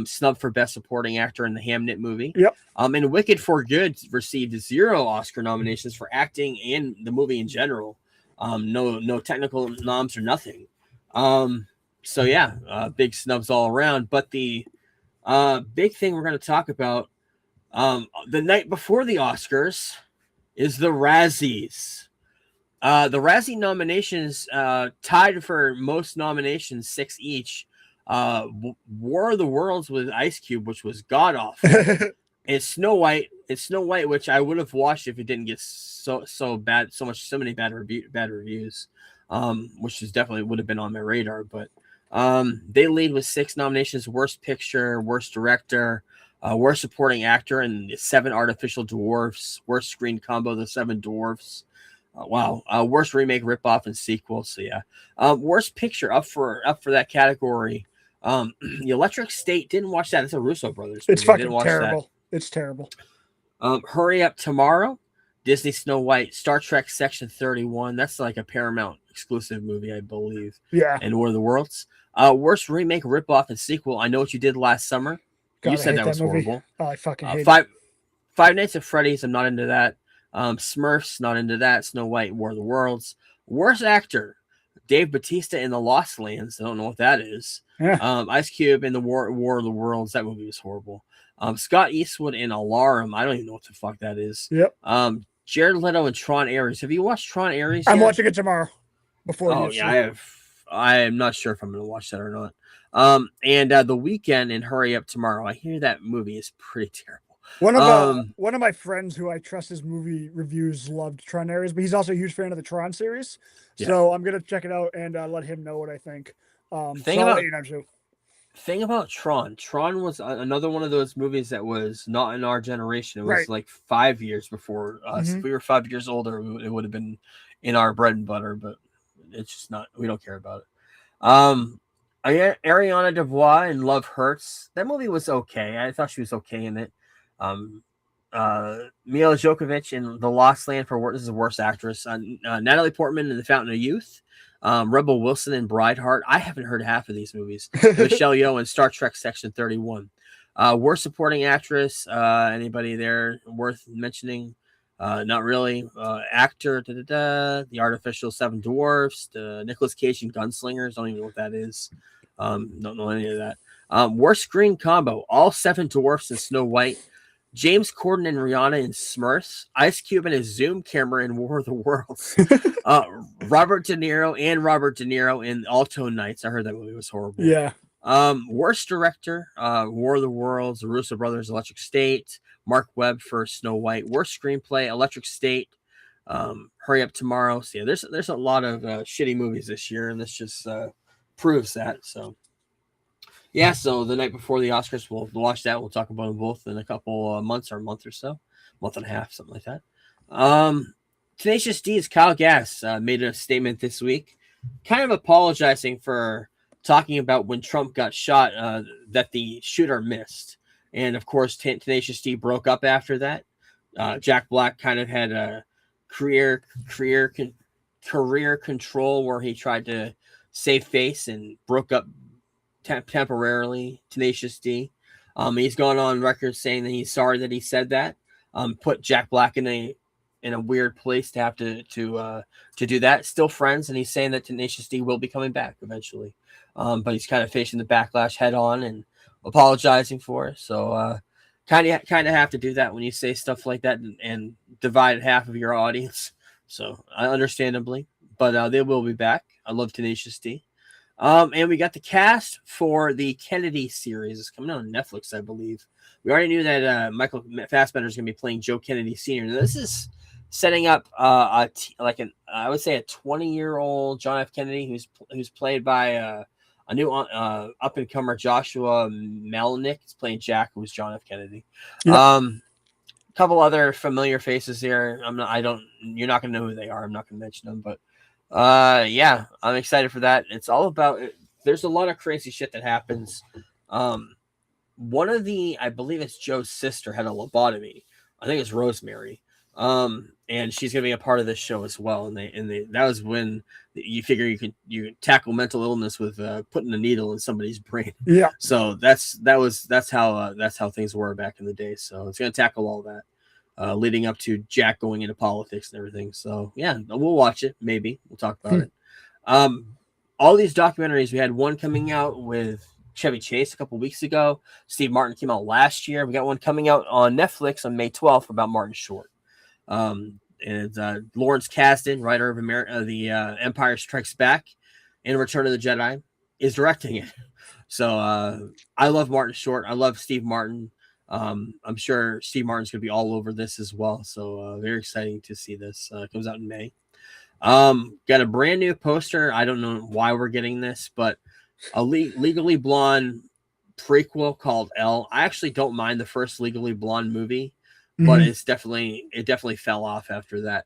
S2: Snubbed for Best Supporting Actor in the Hamnet movie.
S3: Yep.
S2: And Wicked for Good received 0 Oscar nominations for acting and the movie in general. No technical noms or nothing. So yeah, big snubs all around. But the big thing we're going to talk about the night before the Oscars is the Razzies. The Razzie nominations tied for most nominations, 6 each. War of the Worlds with Ice Cube, which was god awful. And Snow White, which I would have watched if it didn't get so bad, so many bad reviews, which is definitely would have been on my radar. But they lead with 6 nominations: Worst Picture, Worst Director, Worst Supporting Actor, and 7 Artificial Dwarfs, Worst Screen Combo, The 7 Dwarfs. Wow. Worst Remake, Ripoff, and Sequel. So yeah. Worst Picture up for that category. The Electric State, didn't watch that. It's a Russo brothers movie.
S3: It's fucking terrible. That. It's terrible.
S2: Hurry Up Tomorrow, Disney Snow White, Star Trek Section 31. That's like a Paramount exclusive movie, I believe.
S3: Yeah.
S2: And War of the Worlds. Worst Remake, Ripoff, and Sequel, I Know What You Did Last Summer. You said that was horrible.
S3: Oh, I fucking hate
S2: it. Five Nights at Freddy's, I'm not into that. Smurfs, not into that. Snow White, War of the Worlds. Worst Actor, Dave Bautista in The Lost Lands. I don't know what that is.
S3: Yeah.
S2: Ice Cube in the War of the Worlds. That movie was horrible. Scott Eastwood in Alarum. I don't even know what the fuck that is.
S3: Yep.
S2: Jared Leto and Tron Ares. Have you watched Tron Ares?
S3: I'm watching it tomorrow. Before
S2: yeah, I have. I am not sure if I'm going to watch that or not. And The Weeknd and Hurry Up Tomorrow. I hear that movie is pretty terrible.
S3: One of my friends who I trust his movie reviews loved Tron Ares, but he's also a huge fan of the Tron series. Yeah. So I'm gonna check it out and let him know what I think.
S2: Thing about Tron was another one of those movies that was not in our generation. It was like 5 years before us. If we were 5 years older, it would have been in our bread and butter, but it's just not. We don't care about it. Ariana DeBois in Love Hurts. That movie was okay. I thought she was okay in it. Mila Djokovic in The Lost Land this is the Worst Actress. Natalie Portman in The Fountain of Youth. Rebel Wilson in Brideheart. I haven't heard half of these movies. Michelle Yeoh in Star Trek Section 31. Worst Supporting Actress. Anybody there worth mentioning? Not really. Actor. The Artificial 7 Dwarfs. Nicolas Cage in Gunslingers. Don't even know what that is. Don't know any of that. Worst Screen Combo. All 7 Dwarfs in Snow White. James Corden and Rihanna in Smurfs. Ice Cube and his Zoom camera in War of the Worlds. Robert De Niro in Alto Nights. I heard that movie was horrible.
S3: Yeah.
S2: Worst Director. War of the Worlds. The Russo Brothers, Electric State. Mark Webb for Snow White. Worst Screenplay. Electric State. Hurry Up Tomorrow. So yeah, there's a lot of shitty movies this year, and this just proves that. So. Yeah, so the night before the Oscars, we'll watch that. We'll talk about them both in a couple months or a month or so. Month and a half, something like that. Tenacious D's Kyle Gass made a statement this week, kind of apologizing for talking about when Trump got shot, that the shooter missed. And, of course, Tenacious D broke up after that. Jack Black kind of had a career control where he tried to save face and broke up temporarily. Tenacious D. He's gone on record saying that he's sorry that he said that. Put Jack Black in a weird place to have to do that. Still friends, and he's saying that Tenacious D will be coming back eventually. But he's kind of facing the backlash head on and apologizing for it. So kind of have to do that when you say stuff like that and divide half of your audience. So understandably, but they will be back. I love Tenacious D. And we got the cast for the Kennedy series. It's coming out on Netflix, I believe. We already knew that Michael Fassbender is going to be playing Joe Kennedy Sr. Now, this is setting up I would say a 20-year-old John F. Kennedy who's played by a new up and comer Joshua Melnick. He's playing Jack, who's John F. Kennedy.
S3: Yeah.
S2: Couple other familiar faces here. You're not gonna know who they are. I'm not gonna mention them, but yeah, I'm excited for that. It's all about. There's a lot of crazy shit that happens. One of I believe it's Joe's sister had a lobotomy. I think it's Rosemary. And she's gonna be a part of this show as well. And that was when you figure you could tackle mental illness with putting a needle in somebody's brain.
S3: Yeah.
S2: So that's how things were back in the day. So it's gonna tackle all that, leading up to Jack going into politics and everything. So yeah, we'll watch it. Maybe we'll talk about it. All these documentaries, we had one coming out with Chevy Chase a couple weeks ago. Steve Martin came out last year. We got one coming out on Netflix on May 12th about Martin Short. And Lawrence Kasdan, writer of the Empire Strikes Back and Return of the Jedi, is directing it. So I love Martin Short. I love Steve Martin. I'm sure Steve Martin's going to be all over this as well. So very exciting to see this. It comes out in May. Got a brand new poster. I don't know why we're getting this, but a Legally Blonde prequel called Elle. I actually don't mind the first Legally Blonde movie, but it definitely fell off after that.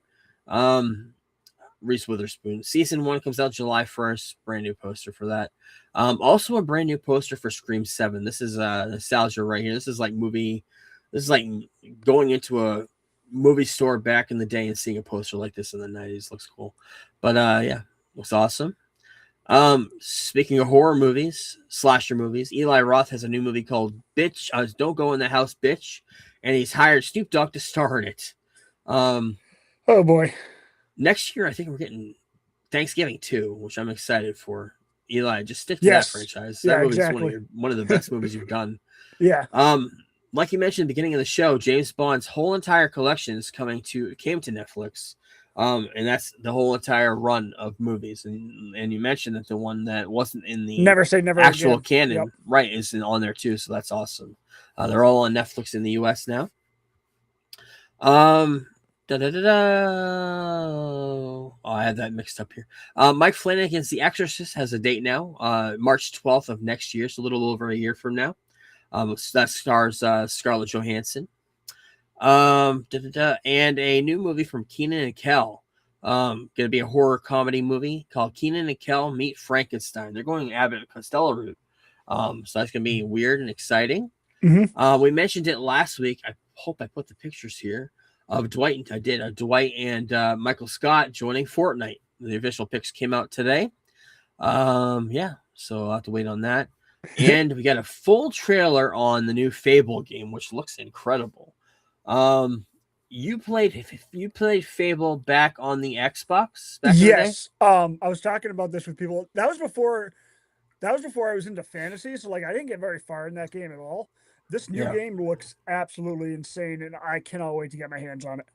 S2: Reese Witherspoon. Season 1 comes out July 1st. Brand new poster for that. Also a brand new poster for Scream 7. This is nostalgia right here. This is like going into a movie store back in the day and seeing a poster like this in the 90s. Looks cool. But yeah, looks awesome. Speaking of horror movies, slasher movies, Eli Roth has a new movie called Bitch. Don't Go in the House, Bitch. And he's hired Snoop Dogg to star in it.
S3: Oh boy.
S2: Next year, I think we're getting Thanksgiving 2, which I'm excited for. Eli, just stick to that franchise. That movie's one of the best movies you've done.
S3: Yeah.
S2: Like you mentioned at the beginning of the show, James Bond's whole entire collection came to Netflix. And that's the whole entire run of movies. And you mentioned that the one that wasn't in the
S3: Never Say Never
S2: actual
S3: Again.
S2: canon,
S3: Yep.
S2: right, is on there too. So that's awesome. They're all on Netflix in the US now. Oh, I had that mixed up here. Mike Flanagan's The Exorcist has a date now, March 12th of next year, so a little over a year from now. That stars Scarlett Johansson. And a new movie from Kenan and Kel. Gonna be a horror comedy movie called Kenan and Kel Meet Frankenstein. They're going Abbott and Costello route. So that's gonna be weird and exciting. We mentioned it last week. I hope I put the pictures here of Dwight. I did. Dwight and Michael Scott joining Fortnite. The official pics came out today. Yeah, so I'll have to wait on that. And we got a full trailer on the new Fable game, which looks incredible. You played Fable back on the Xbox?
S3: Yes. I was talking about this with people. That was before I was into fantasy, so like I didn't get very far in that game at all. This new game looks absolutely insane, and I cannot wait to get my hands on it.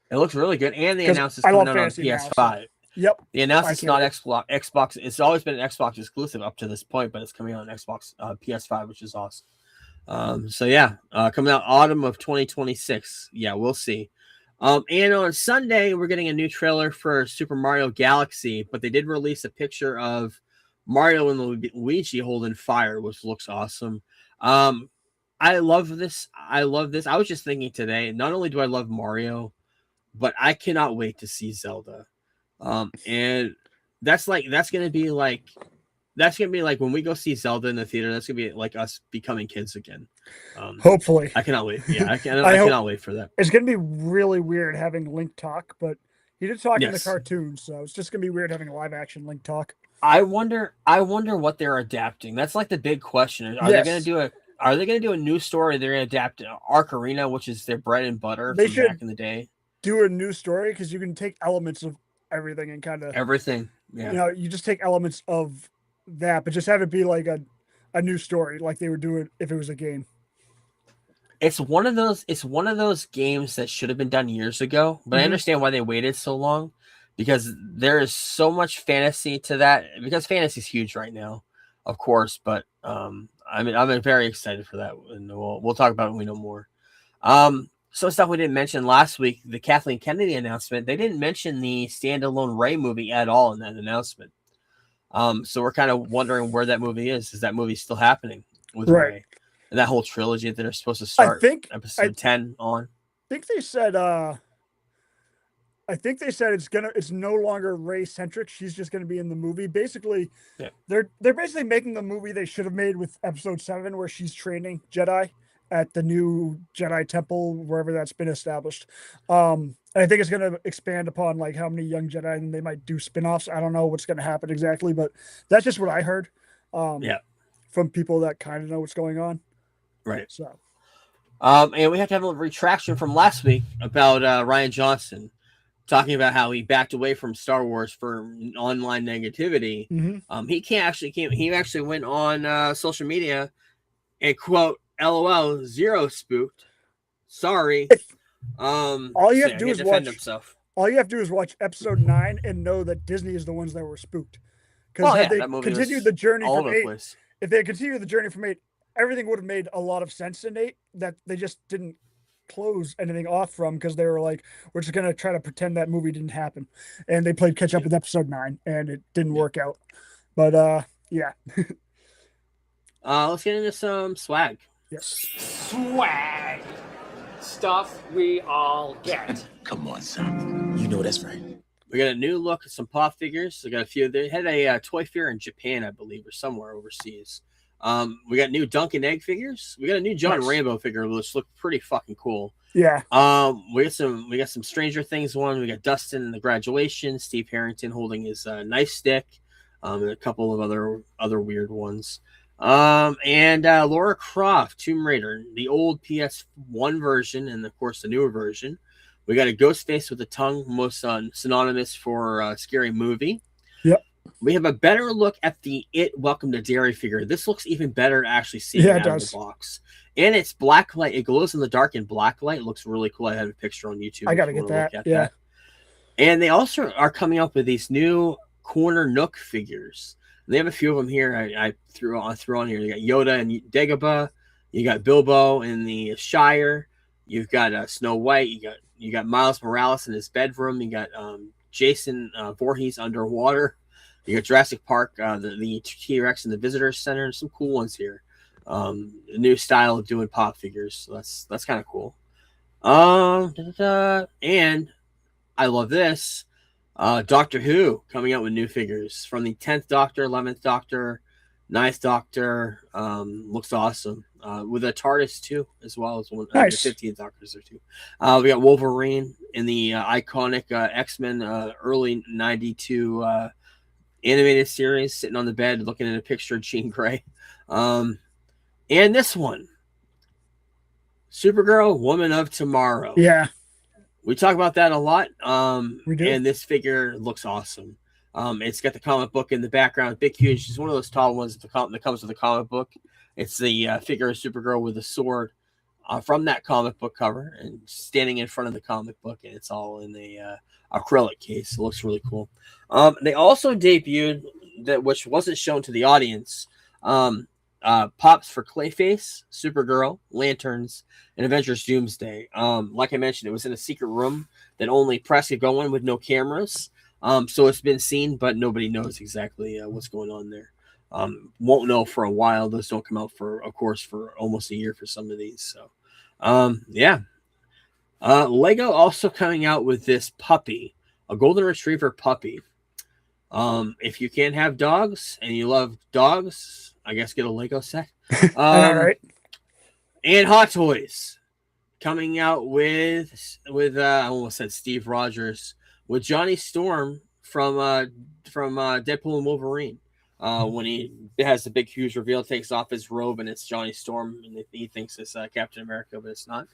S2: It looks really good, and they announced it's coming out on PS5.
S3: Now, so. Yep.
S2: They announced it's not Xbox. It's always been an Xbox exclusive up to this point, but it's coming out on Xbox PS5, which is awesome. So yeah, coming out autumn of 2026. Yeah, we'll see. And on Sunday, we're getting a new trailer for Super Mario Galaxy, but they did release a picture of Mario and Luigi holding fire, which looks awesome. I love this. I was just thinking today, not only do I love Mario, but I cannot wait to see Zelda. And that's gonna be like when we go see Zelda in the theater, that's gonna be like us becoming kids again.
S3: Hopefully.
S2: I cannot wait. Yeah, I cannot wait for that.
S3: It's gonna be really weird having Link talk, but he did talk in the cartoon, so it's just gonna be weird having a live action Link talk.
S2: I wonder what they're adapting. That's like the big question. Are they gonna do a new story? They're gonna adapt Ocarina, which is their bread and butter from back in the day.
S3: Do a new story because you can take elements of everything and kind of
S2: everything. Yeah.
S3: You just take elements of that, but just have it be like a new story, like they would do it if it was a game.
S2: It's one of those games that should have been done years ago, but I understand why they waited so long, because there is so much fantasy to that, because fantasy is huge right now, of course, but I'm very excited for that, and we'll talk about it when we know more. some stuff we didn't mention last week, the Kathleen Kennedy announcement. They didn't mention the standalone Rey movie at all in that announcement. So we're kind of wondering where that movie is. Is that movie still happening with Rey? And that whole trilogy that they're supposed to start episode 10 on?
S3: I think they said it's no longer Rey centric. She's just gonna be in the movie. Basically, they're basically making the movie they should have made with episode 7, where she's training Jedi at the new Jedi temple, wherever that's been established. And I think it's gonna expand upon like how many young Jedi, and they might do spin-offs. I don't know what's gonna happen exactly, but that's just what I heard. From people that kind of know what's going on.
S2: Right.
S3: So
S2: and we have to have a retraction from last week about Rian Johnson talking about how he backed away from Star Wars for online negativity. He actually went on social media and quote, LOL, zero spooked. Sorry.
S3: All you have to do is
S2: defend himself.
S3: All you have to do is watch episode 9 and know that Disney is the ones that were spooked. Because had they continued the journey from 8, if they had continued the journey from 8, everything would have made a lot of sense in 8 that they just didn't close anything off from, because they were like, we're just gonna try to pretend that movie didn't happen, and they played catch up with episode 9 and it didn't work out. But
S2: let's get into some swag.
S4: Swag stuff we all get.
S5: Come on, son, you know that's right.
S2: We got a new look at some pop figures. We got a few. They had a toy fair in Japan, I believe, or somewhere overseas. We got new Duncan Egg figures. We got a new John Rambo figure, which looked pretty fucking cool.
S3: Yeah.
S2: We got some Stranger Things one. We got Dustin in the graduation, Steve Harrington holding his knife stick, and a couple of other weird ones. And Laura Croft, Tomb Raider, the old PS1 version, and of course the newer version. We got a ghost face with a tongue, most synonymous for scary movie.
S3: Yep.
S2: We have a better look at the It Welcome to Derry figure. This looks even better to actually see out of the box. And it's black light. It glows in the dark in black light. It looks really cool. I have a picture on YouTube.
S3: I got to get that. Yeah.
S2: And they also are coming up with these new Corner Nook figures. And they have a few of them here. I threw on here. You got Yoda and Dagobah. You got Bilbo in the Shire. You've got Snow White. You got Miles Morales in his bedroom. You got Jason Voorhees underwater. You got Jurassic Park, the T-Rex in the Visitor Center, and some cool ones here. A new style of doing pop figures. So that's kind of cool. And I love this. Doctor Who coming out with new figures from the 10th Doctor, 11th Doctor, 9th Doctor. Looks awesome. With a TARDIS too, as well as one.
S3: Nice.
S2: The 15th Doctors there too. We got Wolverine in the iconic X-Men early 92 animated series, sitting on the bed looking at a picture of Jean Grey. And this one, Supergirl, Woman of Tomorrow.
S3: Yeah.
S2: We talk about that a lot.
S3: We do.
S2: And this figure looks awesome. It's got the comic book in the background, big, huge. It's one of those tall ones that comes with the comic book. It's the figure of Supergirl with a sword from that comic book cover and standing in front of the comic book, and it's all in a acrylic case. It looks really cool. They also debuted that, which wasn't shown to the audience, pops for Clayface, Supergirl, Lanterns, and Avengers Doomsday. Like I mentioned, it was in a secret room that only press could go in with no cameras. So it's been seen, but nobody knows exactly what's going on there. Won't know for a while. Those don't come out for almost a year for some of these. So, Lego also coming out with this puppy, a golden retriever puppy. If you can't have dogs and you love dogs, I guess get a Lego set.
S3: All right.
S2: And Hot Toys coming out with I almost said Steve Rogers, with Johnny Storm from Deadpool and Wolverine. When he has the big huge reveal, takes off his robe and it's Johnny Storm, and he thinks it's Captain America, but it's not.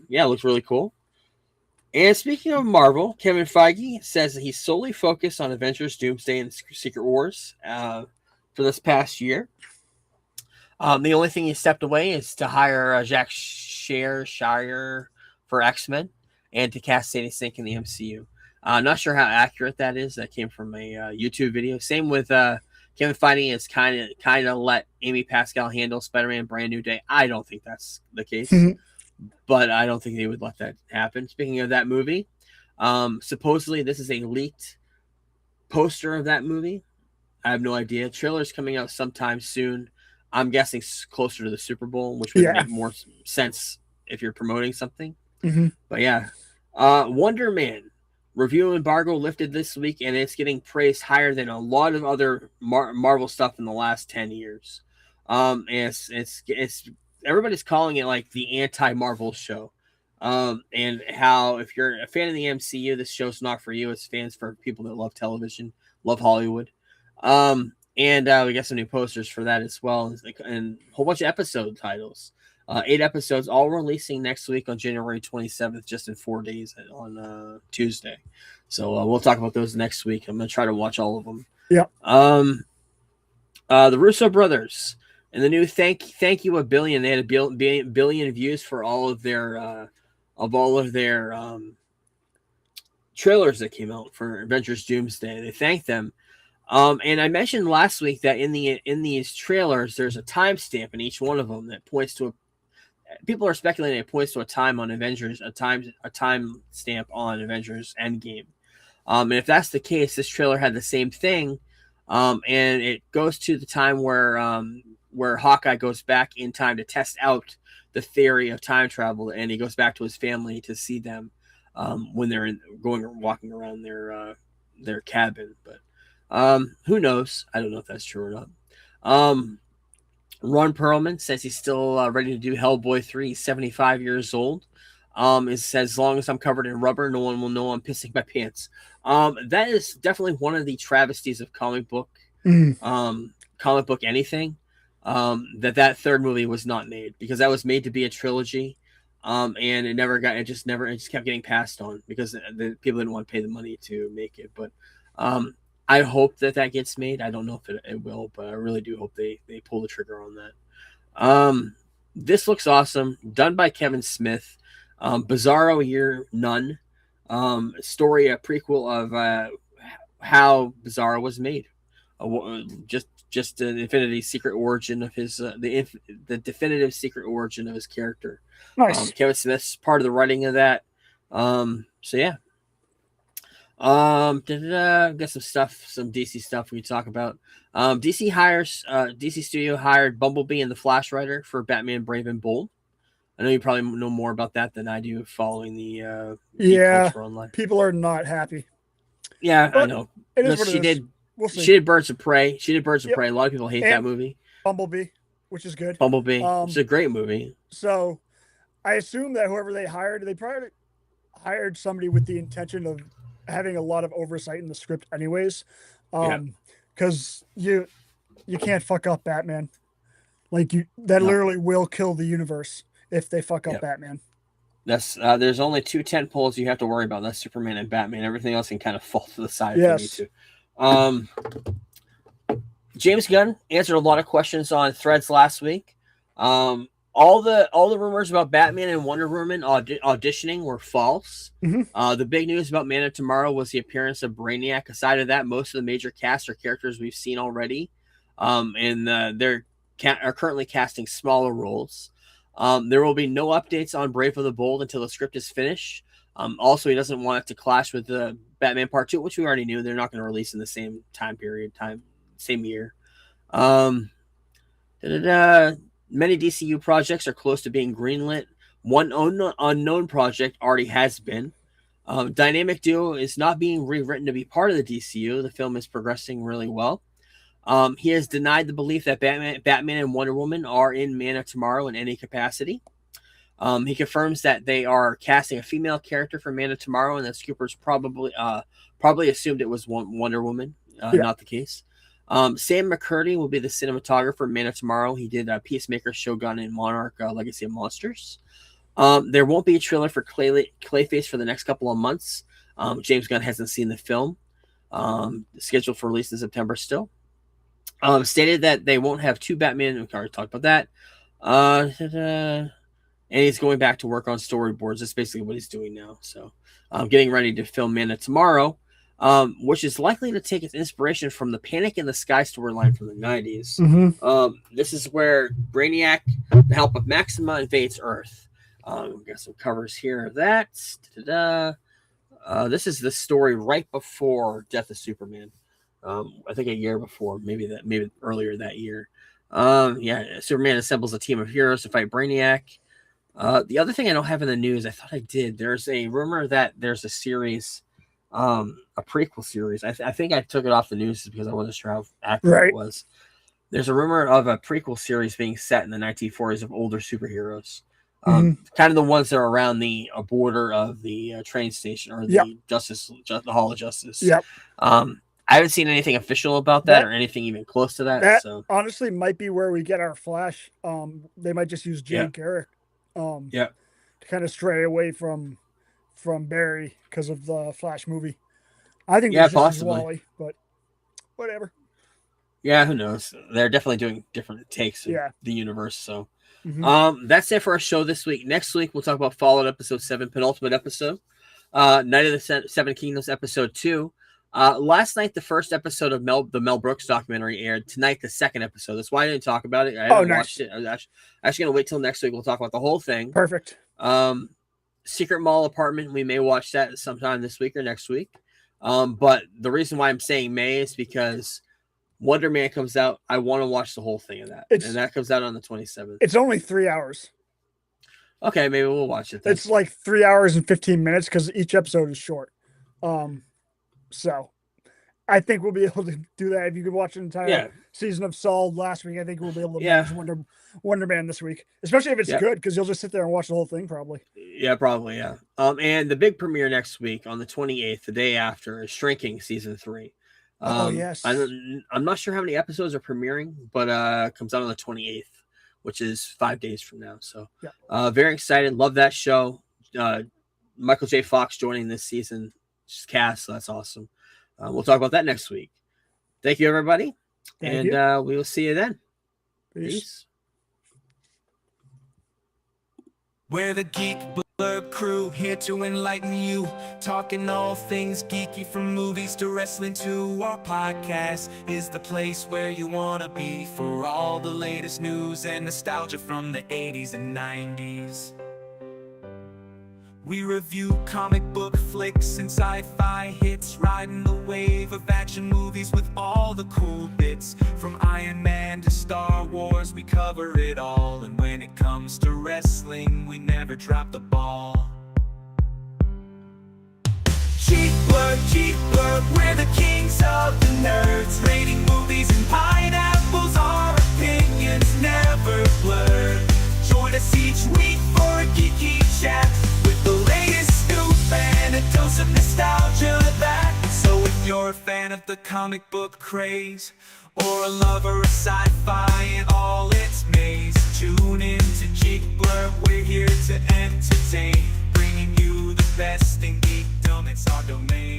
S2: It looks really cool. And speaking of Marvel, Kevin Feige says that he's solely focused on Avengers, Doomsday, and Secret Wars for this past year. The only thing he stepped away is to hire Jack Shire for X-Men and to cast Sadie Sink in the MCU. Not sure how accurate that is. That came from a YouTube video. Same with Kevin Feige has kind of let Amy Pascal handle Spider-Man Brand New Day. I don't think that's the case. but I don't think they would let that happen. Speaking of that movie, supposedly this is a leaked poster of that movie. I have no idea. Trailer's coming out sometime soon. I'm guessing closer to the Super Bowl, which would make more sense if you're promoting something.
S3: Mm-hmm.
S2: But yeah, Wonder Man review embargo lifted this week, and it's getting praised higher than a lot of other Marvel stuff in the last 10 years. And it's everybody's calling it like the anti-Marvel show. And how if you're a fan of the MCU, this show's not for you. It's fans for people that love television, love Hollywood. And we got some new posters for that as well, and a whole bunch of episode titles. 8 episodes, all releasing next week on January 27th, just in 4 days on Tuesday. So we'll talk about those next week. I'm gonna try to watch all of them.
S3: Yeah.
S2: The Russo brothers and the new thank you a billion. They had a billion views for all of their trailers that came out for Avengers Doomsday. They thanked them. And I mentioned last week that in these trailers, there's a timestamp in each one of them that points to people are speculating it points to a time on Avengers, a time stamp on Avengers Endgame. And if that's the case, this trailer had the same thing. And it goes to the time where Hawkeye goes back in time to test out the theory of time travel, and he goes back to his family to see them when they're walking around their cabin. But who knows? I don't know if that's true or not. Ron Perlman says he's still ready to do Hellboy 3. He's 75 years old. It says, as long as I'm covered in rubber, no one will know I'm pissing my pants. That is definitely one of the travesties of comic book anything. That third movie was not made, because that was made to be a trilogy. And it just kept getting passed on because the people didn't want to pay the money to make it. But I hope that gets made. I don't know if it will, but I really do hope they pull the trigger on that. This looks awesome. Done by Kevin Smith. Bizarro Year None. Story, a prequel of how Bizarro was made. Just the definitive secret origin of his the definitive secret origin of his character.
S3: Nice.
S2: Kevin Smith's part of the writing of that. So yeah. Got some DC stuff we can talk about. DC Studio hired Bumblebee and the Flash writer for Batman Brave and Bold. I know you probably know more about that than I do following the culture online.
S3: People are not happy.
S2: Yeah,
S3: but
S2: I know.
S3: It is what
S2: she
S3: it
S2: did.
S3: Is. We'll see.
S2: She did Birds of Prey. A lot of people hate that movie.
S3: Bumblebee, which is good.
S2: Bumblebee. It's a great movie.
S3: So I assume that whoever they probably hired somebody with the intention of having a lot of oversight in the script anyways. Because you can't fuck up Batman. Literally will kill the universe if they fuck up Batman.
S2: That's there's only 2 tent poles you have to worry about. That's Superman and Batman. Everything else can kind of fall to the side if you need to. James Gunn answered a lot of questions on Threads last week. All the rumors about Batman and Wonder Woman auditioning were false.
S3: Mm-hmm.
S2: The big news about Man of Tomorrow was the appearance of Brainiac. Aside of that, most of the major cast are characters we've seen already, and they're currently casting smaller roles. There will be no updates on Brave of the Bold until the script is finished. Also, he doesn't want it to clash with the Batman Part 2, which we already knew. They're not going to release in the same same year. Many DCU projects are close to being greenlit. One unknown project already has been. Dynamic Duo is not being rewritten to be part of the DCU. The film is progressing really well. He has denied the belief that Batman and Wonder Woman are in Man of Tomorrow in any capacity. He confirms that they are casting a female character for Man of Tomorrow, and that Scoopers probably assumed it was Wonder Woman. Not the case. Sam McCurdy will be the cinematographer in Man of Tomorrow. He did Peacemaker, Shogun, and Monarch Legacy of Monsters. There won't be a trailer for Clayface for the next couple of months. James Gunn hasn't seen the film. Scheduled for release in September still. Stated that they won't have 2 Batman. We already talked about that. And he's going back to work on storyboards. That's basically what he's doing now. So getting ready to film Man of Tomorrow, which is likely to take its inspiration from the Panic in the Sky storyline from the 90s.
S3: Mm-hmm.
S2: This is where Brainiac, with the help of Maxima, invades Earth. We got some covers here of that. This is the story right before Death of Superman. I think a year before, maybe earlier that year. Superman assembles a team of heroes to fight Brainiac. The other thing I don't have in the news, I thought I did. There's a rumor that there's a series, a prequel series. I think I took it off the news because I wasn't sure how accurate it was. There's a rumor of a prequel series being set in the 1940s of older superheroes. Kind of the ones that are around the border of the train station or the the Hall of Justice.
S3: Yep.
S2: I haven't seen anything official about that or anything even close to that.
S3: That
S2: so
S3: honestly might be where we get our Flash. They might just use Jay Garrick. To kind of stray away from Barry because of the Flash movie. I think possibly Wally, but whatever.
S2: Yeah, who knows? They're definitely doing different takes of the universe. So, that's it for our show this week. Next week we'll talk about Fallout Episode 7, penultimate episode. Night of the Seven Kingdoms Episode 2. Last night the first episode of the Mel Brooks documentary aired. Tonight the second episode. That's why I didn't talk about it. I haven't watched it. I was actually gonna wait till next week. We'll talk about the whole thing.
S3: Perfect.
S2: Secret Mall Apartment. We may watch that sometime this week or next week. But the reason why I'm saying May is because Wonder Man comes out. I want to watch the whole thing of that, and that comes out on the 27th.
S3: It's only 3 hours.
S2: Okay, maybe we'll watch it then.
S3: It's like 3 hours and 15 minutes because each episode is short. So I think we'll be able to do that. If you could watch an entire season of Saul last week, I think we'll be able to watch Wonder Man this week, especially if it's good, because you'll just sit there and watch the whole thing probably.
S2: Yeah, probably. Yeah. And the big premiere next week on the 28th, the day after, is Shrinking season 3.
S3: Yes.
S2: I'm not sure how many episodes are premiering, but it comes out on the 28th, which is 5 days from now. So very excited. Love that show. Michael J. Fox joining this season cast, so that's awesome. We'll talk about that next week. Thank you, everybody. We will see you then. Peace.
S1: We're the Geek Blurb crew, here to enlighten you, talking all things geeky, from movies to wrestling to our podcast is the place where you want to be for all the latest news and nostalgia from the 80s and 90s. We review comic book flicks and sci-fi hits, riding the wave of action movies with all the cool bits. From Iron Man to Star Wars, we cover it all. And when it comes to wrestling, we never drop the ball. Geek Blurb, we're the kings of the nerds, rating movies and pineapples, our opinions never blurred. Join us each week for a geeky chat, with the latest news and a dose of nostalgia that. So if you're a fan of the comic book craze, or a lover of sci-fi and all its maze, tune in to Geek Blurb, we're here to entertain, bringing you the best in geekdom, it's our domain.